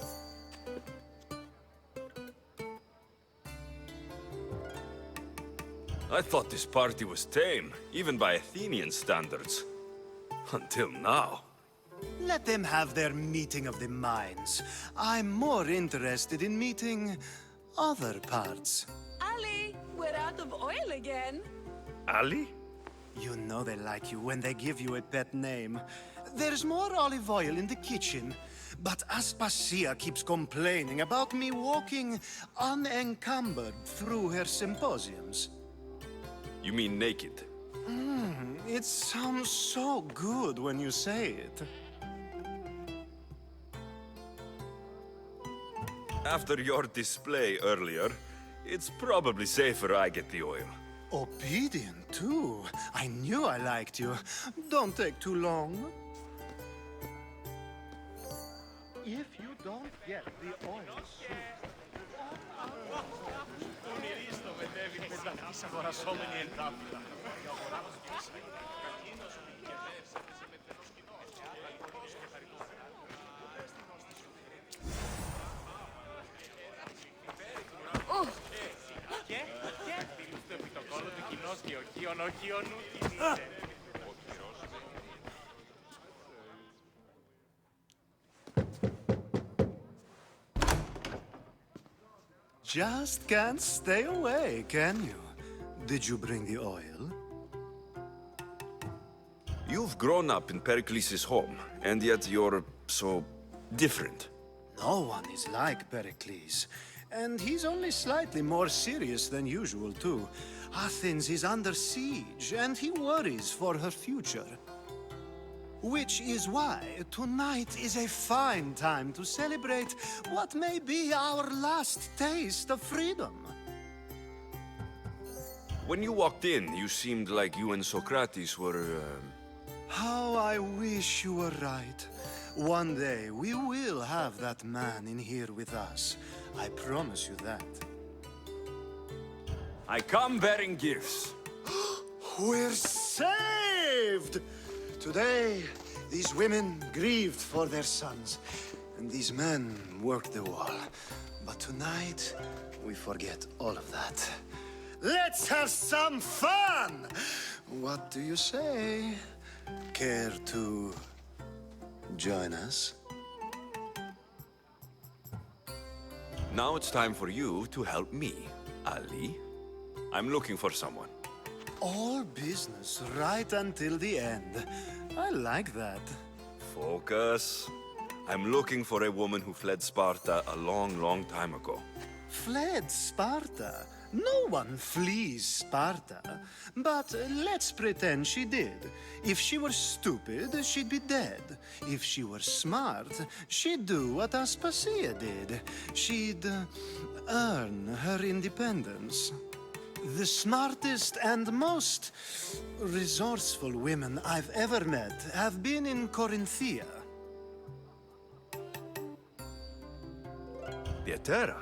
I thought this party was tame, even by Athenian standards. Until now. Let them have their meeting of the minds. I'm more interested in meeting other parts. Ali, we're out of oil again. Ali? You know they like you when they give you a pet name. There's more olive oil in the kitchen, but Aspasia keeps complaining about me walking unencumbered through her symposiums. You mean naked? It sounds so good when you say it. After your display earlier, it's probably safer I get the oil. Obedient, too. I knew I liked you. Don't take too long. If you don't get the oil soon... Just can't stay away, can you? Did you bring the oil? You've grown up in Pericles' home, and yet you're so different. No one is like Pericles. And he's only slightly more serious than usual, too. Athens is under siege, and he worries for her future. Which is why tonight is a fine time to celebrate what may be our last taste of freedom. When you walked in, you seemed like you and Socrates were, How I wish you were right. One day we will have that man in here with us. I promise you that. I come bearing gifts. We're saved! Today, these women grieved for their sons, and these men worked the wall. But tonight, we forget all of that. Let's have some fun! What do you say? Care to join us? Now it's time for you to help me, Ali. I'm looking for someone. All business right until the end. I like that. Focus. I'm looking for a woman who fled Sparta a long, long time ago. Fled Sparta? No one flees Sparta. But let's pretend she did. If she were stupid, she'd be dead. If she were smart, she'd do what Aspasia did. She'd earn her independence. The smartest and most resourceful women I've ever met have been in Corinthia. Pietera?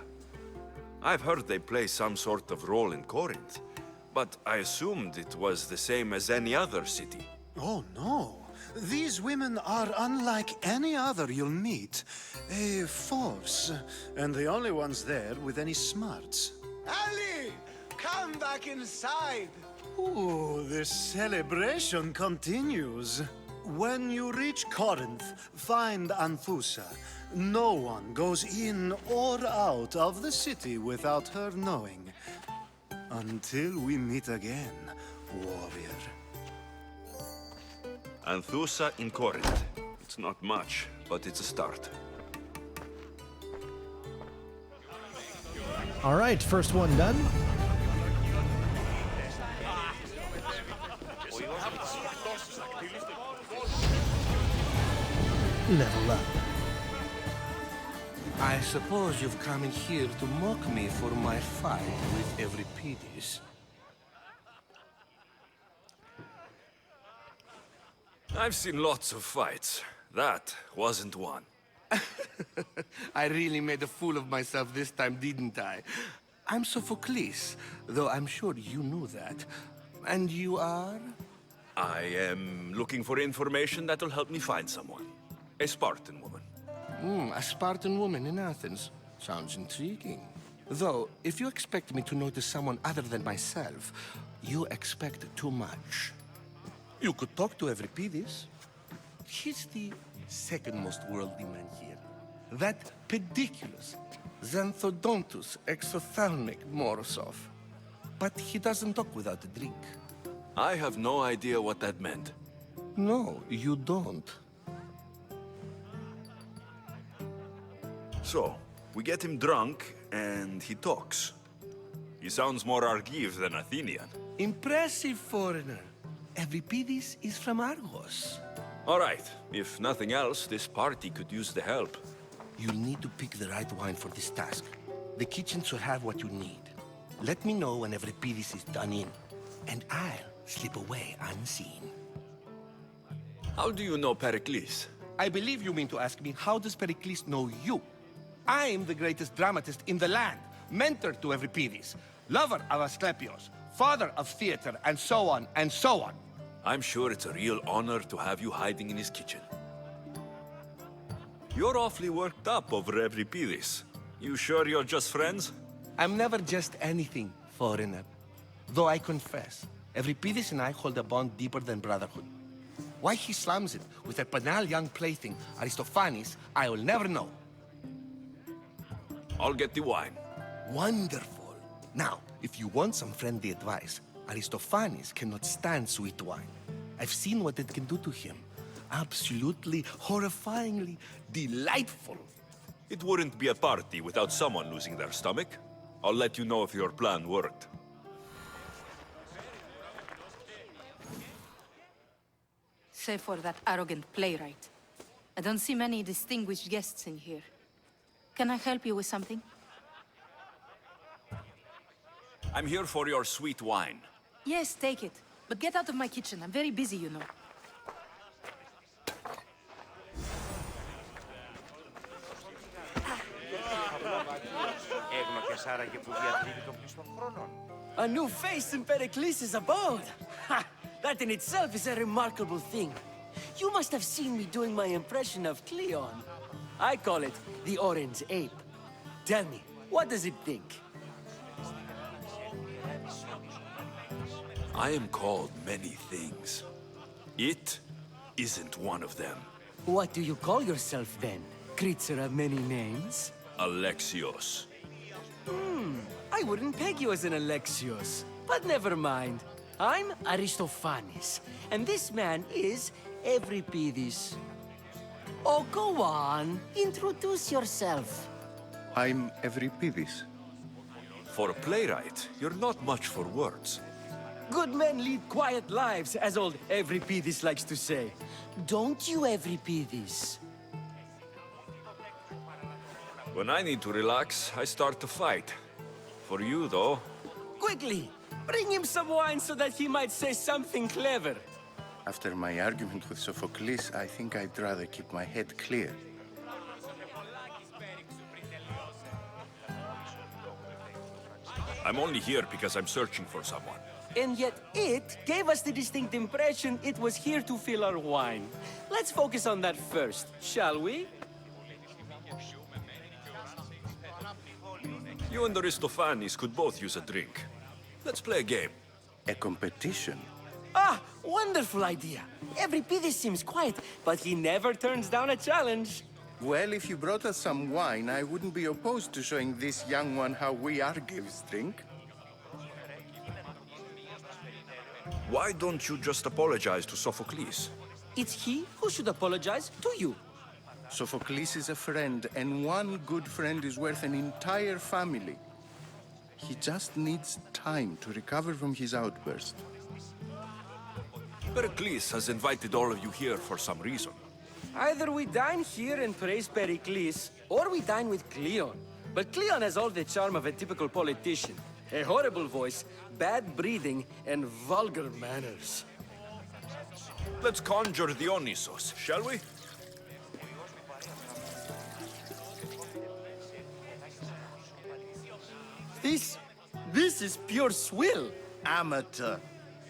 I've heard they play some sort of role in Corinth, but I assumed it was the same as any other city. Oh, no. These women are unlike any other you'll meet. A force, and the only ones there with any smarts. Ali! Come back inside! Ooh, the celebration continues. When you reach Corinth, find Anthusa. No one goes in or out of the city without her knowing. Until we meet again, warrior. Anthusa in Corinth. It's not much, but it's a start. All right, first one done. Level up. I suppose you've come in here to mock me for my fight with Euripides. I've seen lots of fights. That wasn't one. I really made a fool of myself this time, didn't I? I'm Sophocles, though I'm sure you knew that. And you are? I am looking for information that will help me find someone. A Spartan woman. A Spartan woman in Athens. Sounds intriguing. Though, if you expect me to notice someone other than myself, you expect too much. You could talk to Euripides. He's the second most worldly man here. That pediculous, xanthodontus exophthalmic Morosov. But he doesn't talk without a drink. I have no idea what that meant. No, you don't. So, we get him drunk, and he talks. He sounds more Argive than Athenian. Impressive, foreigner. Euripides is from Argos. All right, if nothing else, this party could use the help. You'll need to pick the right wine for this task. The kitchen should have what you need. Let me know when Euripides is done in, and I'll slip away unseen. How do you know Pericles? I believe you mean to ask me, how does Pericles know you? I'm the greatest dramatist in the land, mentor to Euripides, lover of Asclepios, father of theater, and so on, and so on. I'm sure it's a real honor to have you hiding in his kitchen. You're awfully worked up over Euripides. You sure you're just friends? I'm never just anything, foreigner. Though I confess, Euripides and I hold a bond deeper than brotherhood. Why he slams it with a banal young plaything, Aristophanes, I will never know. I'll get the wine. Wonderful. Now, if you want some friendly advice, Aristophanes cannot stand sweet wine. I've seen what it can do to him. Absolutely, horrifyingly delightful. It wouldn't be a party without someone losing their stomach. I'll let you know if your plan worked. Save for that arrogant playwright. I don't see many distinguished guests in here. Can I help you with something? I'm here for your sweet wine. Yes, take it. But get out of my kitchen. I'm very busy, you know. A new face in Pericles' abode! Ha! That in itself is a remarkable thing. You must have seen me doing my impression of Cleon. I call it the Orange Ape. Tell me, what does it think? I am called many things. It isn't one of them. What do you call yourself then? Creature of many names? Alexios. I wouldn't peg you as an Alexios. But never mind. I'm Aristophanes, and this man is Euripides. Oh, go on. Introduce yourself. I'm Euripides. For a playwright, you're not much for words. Good men lead quiet lives, as old Euripides likes to say. Don't you, Euripides? When I need to relax, I start to fight. For you, though... Quickly! Bring him some wine so that he might say something clever. After my argument with Sophocles, I think I'd rather keep my head clear. I'm only here because I'm searching for someone. And yet it gave us the distinct impression it was here to fill our wine. Let's focus on that first, shall we? You and Aristophanes could both use a drink. Let's play a game. A competition? Ah, wonderful idea. Euripides seems quiet, but he never turns down a challenge. Well, if you brought us some wine, I wouldn't be opposed to showing this young one how we Argives drink. Why don't you just apologize to Sophocles? It's he who should apologize to you. Sophocles is a friend, and one good friend is worth an entire family. He just needs time to recover from his outburst. Pericles has invited all of you here for some reason. Either we dine here and praise Pericles, or we dine with Cleon. But Cleon has all the charm of a typical politician. A horrible voice, bad breeding, and vulgar manners. Let's conjure Dionysos, shall we? This is pure swill. Amateur.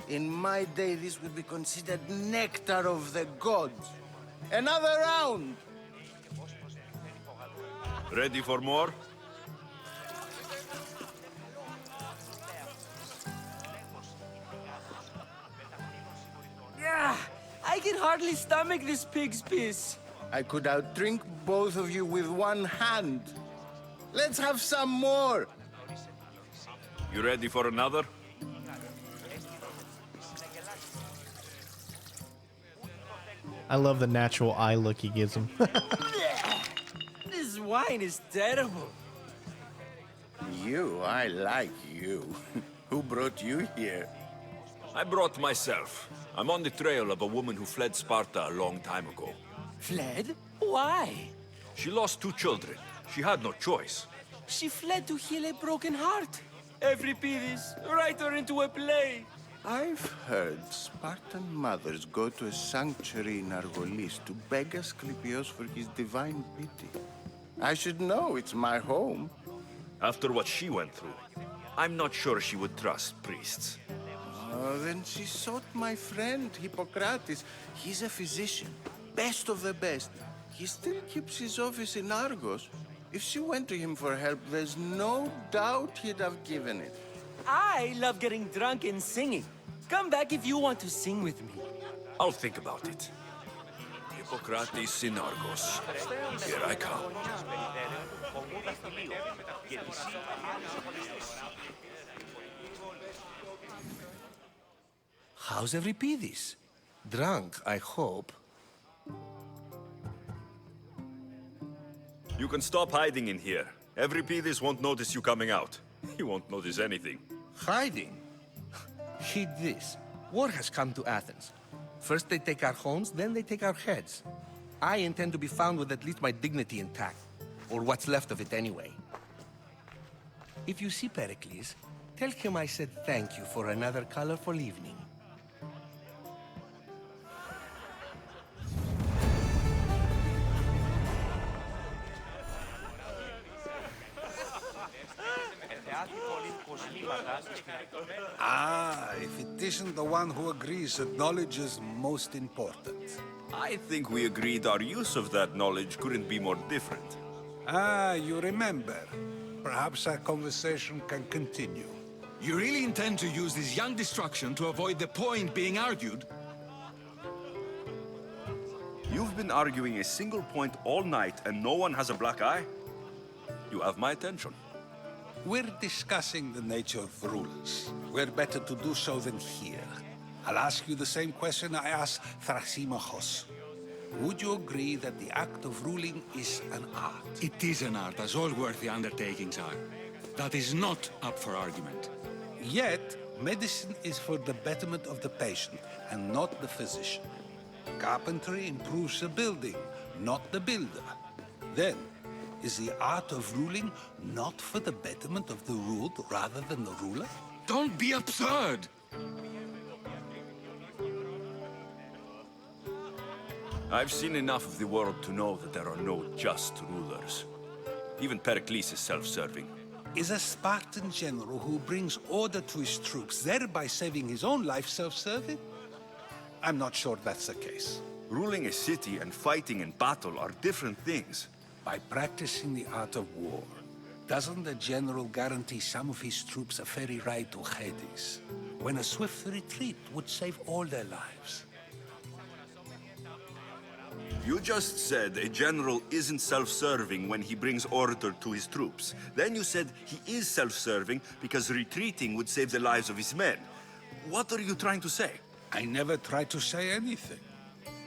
In my day, this would be considered nectar of the gods. Another round! Ready for more? Yeah, I can hardly stomach this pig's piss. I could outdrink both of you with one hand. Let's have some more! You ready for another? I love the natural eye look he gives him. This wine is terrible. You, I like you. Who brought you here? I brought myself. I'm on the trail of a woman who fled Sparta a long time ago. Fled? Why? She lost 2 children. She had no choice. She fled to heal a broken heart. Euripides, write her into a play. I've heard Spartan mothers go to a sanctuary in Argolis to beg Asclepios for his divine pity. I should know, it's my home. After what she went through, I'm not sure she would trust priests. Oh, then she sought my friend, Hippocrates. He's a physician, best of the best. He still keeps his office in Argos. If she went to him for help, there's no doubt he'd have given it. I love getting drunk and singing. Come back if you want to sing with me. I'll think about it. Hippocrates in Argos. Here I come. How's Euripides? Drunk, I hope. You can stop hiding in here. Euripides won't notice you coming out. He won't notice anything. Hiding? Heed this. War has come to Athens. First they take our homes, then they take our heads. I intend to be found with at least my dignity intact. Or what's left of it anyway. If you see Pericles, tell him I said thank you for another colorful evening. Ah, if it isn't the one who agrees that knowledge is most important. I think we agreed our use of that knowledge couldn't be more different. Ah, you remember. Perhaps our conversation can continue. You really intend to use this young destruction to avoid the point being argued? You've been arguing a single point all night and no one has a black eye? You have my attention. We're discussing the nature of rulers. Where better to do so than here? I'll ask you the same question I asked Thrasymachos. Would you agree that the act of ruling is an art? It is an art, as all worthy undertakings are. That is not up for argument. Yet, medicine is for the betterment of the patient, and not the physician. Carpentry improves the building, not the builder. Then, is the art of ruling not for the betterment of the ruled rather than the ruler? Don't be absurd! I've seen enough of the world to know that there are no just rulers. Even Pericles is self-serving. Is a Spartan general who brings order to his troops, thereby saving his own life, self-serving? I'm not sure that's the case. Ruling a city and fighting in battle are different things. By practicing the art of war, doesn't the general guarantee some of his troops a ferry ride to Hades, when a swift retreat would save all their lives? You just said a general isn't self-serving when he brings order to his troops. Then you said he is self-serving because retreating would save the lives of his men. What are you trying to say? I never tried to say anything.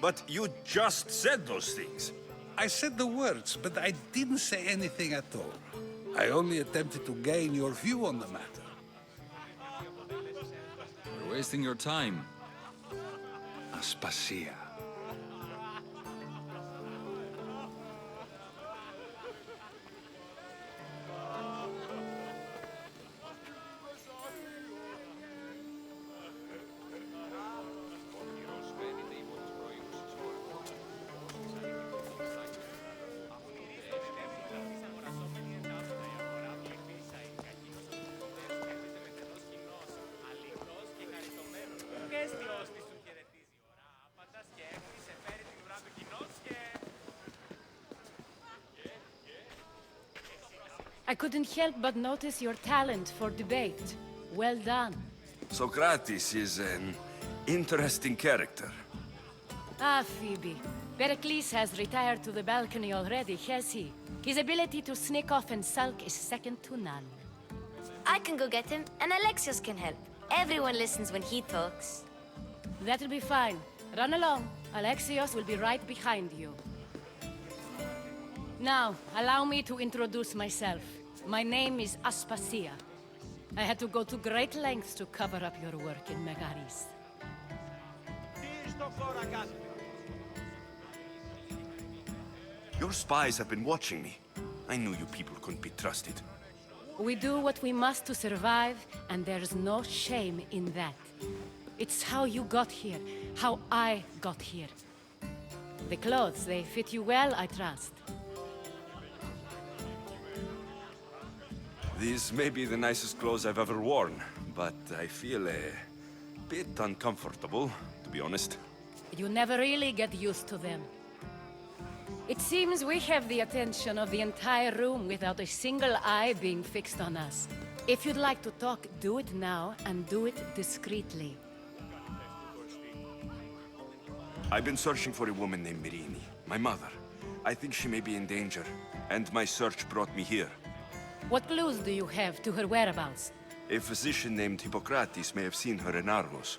But you just said those things. I said the words, but I didn't say anything at all. I only attempted to gain your view on the matter. You're wasting your time. Aspasia. I couldn't help but notice your talent for debate. Well done. Socrates is an interesting character. Ah, Phoebe. Pericles has retired to the balcony already, has he? His ability to sneak off and sulk is second to none. I can go get him, and Alexios can help. Everyone listens when he talks. That'll be fine. Run along. Alexios will be right behind you. Now, allow me to introduce myself. My name is Aspasia. I had to go to great lengths to cover up your work in Megaris. Your spies have been watching me. I knew you people couldn't be trusted. We do what we must to survive, and there's no shame in that. It's how you got here, how I got here. The clothes, they fit you well, I trust. These may be the nicest clothes I've ever worn, but I feel a bit uncomfortable, to be honest. You never really get used to them. It seems we have the attention of the entire room without a single eye being fixed on us. If you'd like to talk, do it now, and do it discreetly. I've been searching for a woman named Mirini, my mother. I think she may be in danger, and my search brought me here. What clues do you have to her whereabouts? A physician named Hippocrates may have seen her in Argos.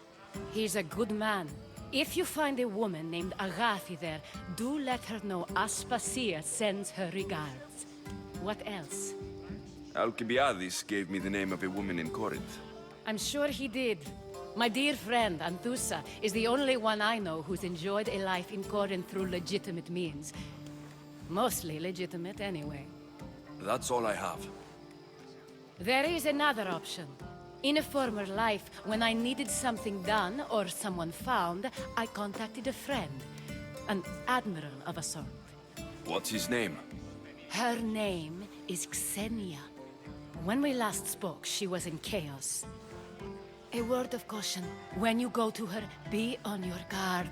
He's a good man. If you find a woman named Agathi there, do let her know Aspasia sends her regards. What else? Alcibiades gave me the name of a woman in Corinth. I'm sure he did. My dear friend, Anthusa, is the only one I know who's enjoyed a life in Corinth through legitimate means. Mostly legitimate, anyway. That's all I have. There is another option. In a former life, when I needed something done or someone found, I contacted a friend. An admiral of a sort. What's his name? Her name is Xenia. When we last spoke, she was in chaos. A word of caution. When you go to her, be on your guard.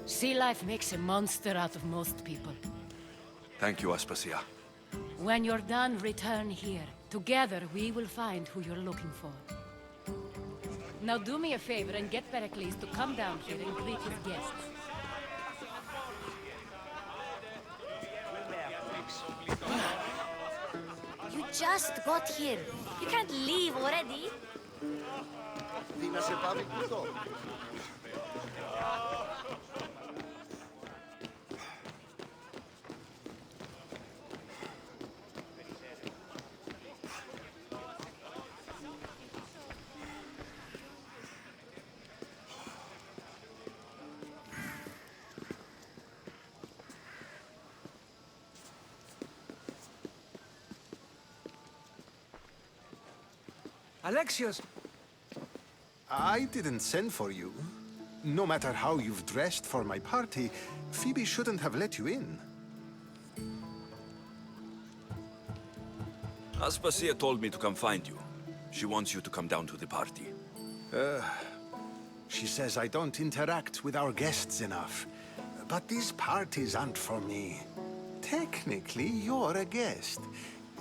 Sea life makes a monster out of most people. Thank you, Aspasia. When you're done, return here. Together, we will find who you're looking for. Now do me a favor and get Pericles to come down here and greet his guests. You just got here. You can't leave already. Alexios! I didn't send for you. No matter how you've dressed for my party, Phoebe shouldn't have let you in. Aspasia told me to come find you. She wants you to come down to the party. She says I don't interact with our guests enough. But these parties aren't for me. Technically, you're a guest.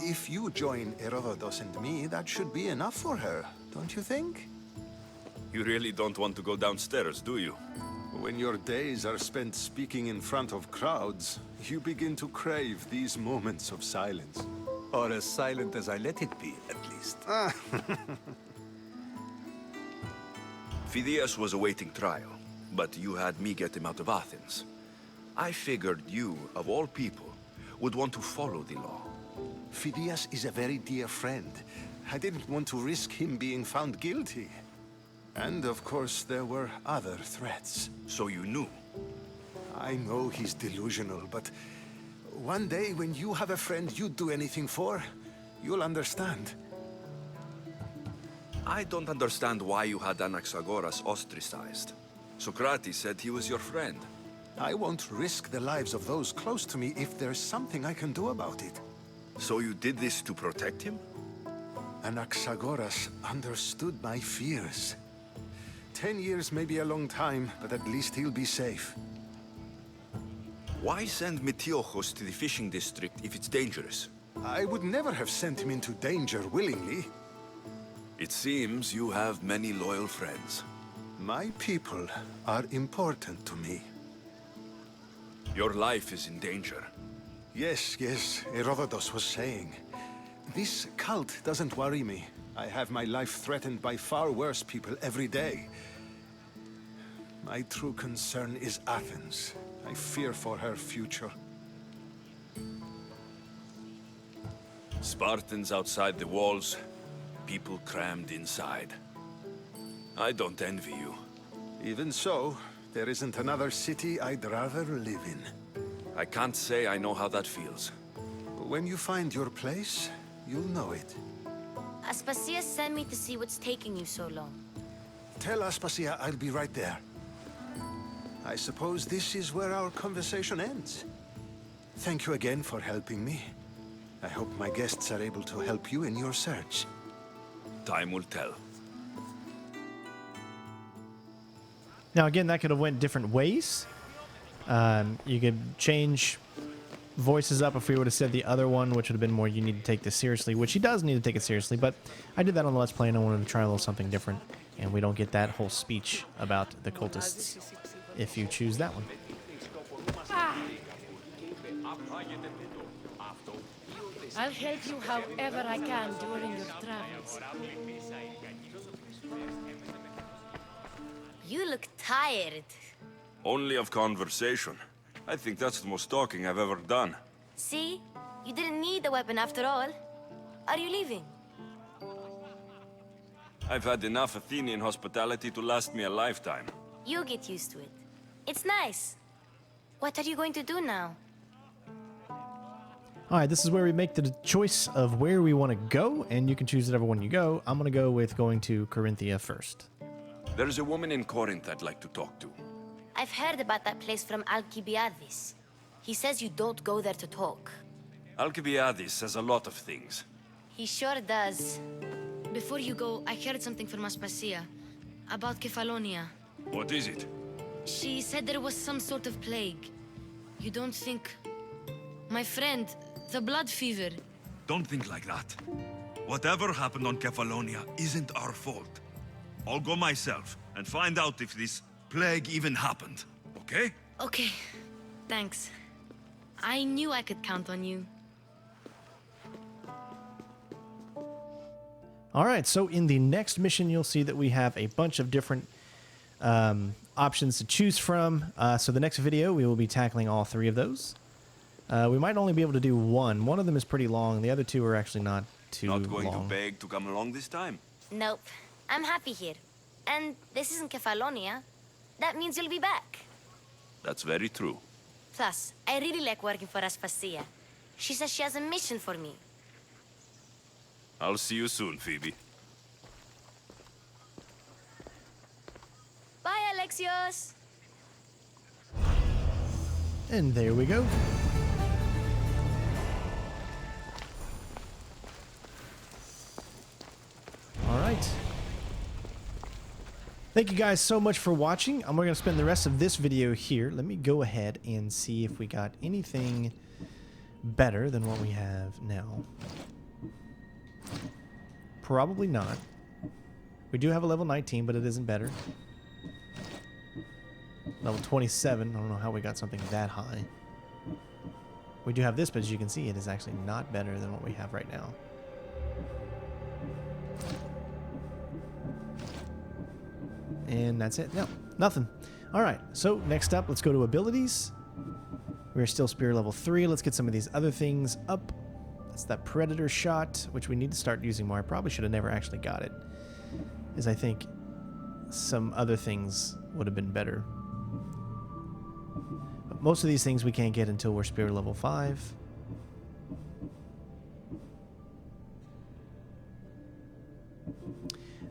If you join Herodotus and me, that should be enough for her, don't you think? You really don't want to go downstairs, do you? When your days are spent speaking in front of crowds, you begin to crave these moments of silence. Or as silent as I let it be, at least. Phidias was awaiting trial, but you had me get him out of Athens. I figured you, of all people, would want to follow the law. Phidias is a very dear friend. I didn't want to risk him being found guilty. And of course, there were other threats. So you knew? I know he's delusional, but one day when you have a friend you'd do anything for, you'll understand. I don't understand why you had Anaxagoras ostracized. Socrates said he was your friend. I won't risk the lives of those close to me if there's something I can do about it. So you did this to protect him? Anaxagoras understood my fears. 10 years may be a long time, but at least he'll be safe. Why send Metiochos to the fishing district if it's dangerous? I would never have sent him into danger willingly. It seems you have many loyal friends. My people are important to me. Your life is in danger. Yes, Herodotus was saying. This cult doesn't worry me. I have my life threatened by far worse people every day. My true concern is Athens. I fear for her future. Spartans outside the walls, people crammed inside. I don't envy you. Even so, there isn't another city I'd rather live in. I can't say I know how that feels. When you find your place, you'll know it. Aspasia sent me to see what's taking you so long. Tell Aspasia I'll be right there. I suppose this is where our conversation ends. Thank you again for helping me. I hope my guests are able to help you in your search. Time will tell. Now, again, that could have went different ways. You could change voices up if we would have said the other one, which would have been more, you need to take this seriously, which he does need to take it seriously, but I did that on the Let's Play and I wanted to try a little something different, and we don't get that whole speech about the cultists if you choose that one. I'll help you however I can during your travels. You look tired. Only of conversation. I think that's the most talking I've ever done. See? You didn't need the weapon after all. Are you leaving? I've had enough Athenian hospitality to last me a lifetime. You get used to it. It's nice. What are you going to do now? Alright, this is where we make the choice of where we want to go, and you can choose whatever one you go. I'm going to go with going to Corinthia first. There's a woman in Corinth I'd like to talk to. I've heard about that place from Alcibiades. He says you don't go there to talk. Alcibiades says a lot of things. He sure does. Before you go, I heard something from Aspasia about Kefalonia. What is it? She said there was some sort of plague. You don't think... My friend, the blood fever. Don't think like that. Whatever happened on Kefalonia isn't our fault. I'll go myself and find out if this plague even happened, okay? Okay, thanks. I knew I could count on you. Alright, so in the next mission, you'll see that we have a bunch of different options to choose from. So the next video, we will be tackling all three of those. We might only be able to do one. One of them is pretty long. The other two are actually not too long. Not going to beg to come along this time? Nope. I'm happy here. And this isn't Kefalonia. That means you'll be back. That's very true. Plus, I really like working for Aspasia. She says she has a mission for me. I'll see you soon, Phoebe. Bye, Alexios! And there we go. Alright. Thank you guys so much for watching. We're going to spend the rest of this video here. Let me go ahead and see if we got anything better than what we have now. Probably not. We do have a level 19, but it isn't better. Level 27. I don't know how we got something that high. We do have this, but as you can see, it is actually not better than what we have right now. And that's it. No, nothing. All right, so next up, let's go to abilities. We're still Spear level 3. Let's get some of these other things up. That's that Predator shot, which we need to start using more. I probably should have never actually got it, as I think some other things would have been better. But most of these things we can't get until we're Spear level 5.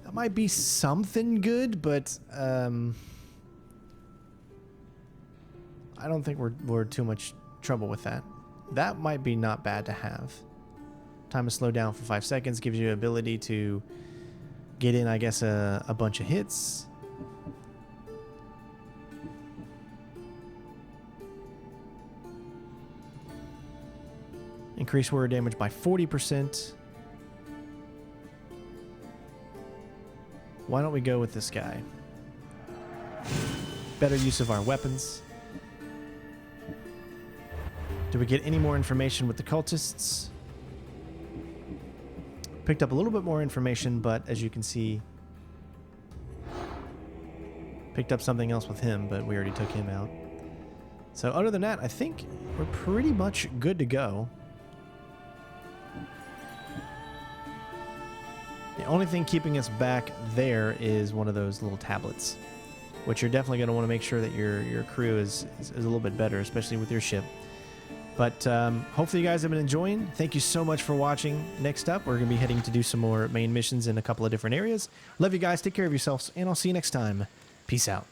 That might be something good, but I don't think we're too much trouble with that. That might be not bad to have. Time to slow down for 5 seconds gives you ability to get in, I guess, a bunch of hits. Increase warrior damage by 40%. Why don't we go with this guy? Better use of our weapons. Do we get any more information with the cultists? Picked up a little bit more information, but as you can see, Picked up something else with him, but we already took him out. So other than that, I think we're pretty much good to go. The only thing keeping us back there is one of those little tablets, which you're definitely going to want to make sure that your crew is a little bit better, especially with your ship. But hopefully you guys have been enjoying. Thank you so much for watching. Next up, we're going to be heading to do some more main missions in a couple of different areas. Love you guys. Take care of yourselves, and I'll see you next time. Peace out.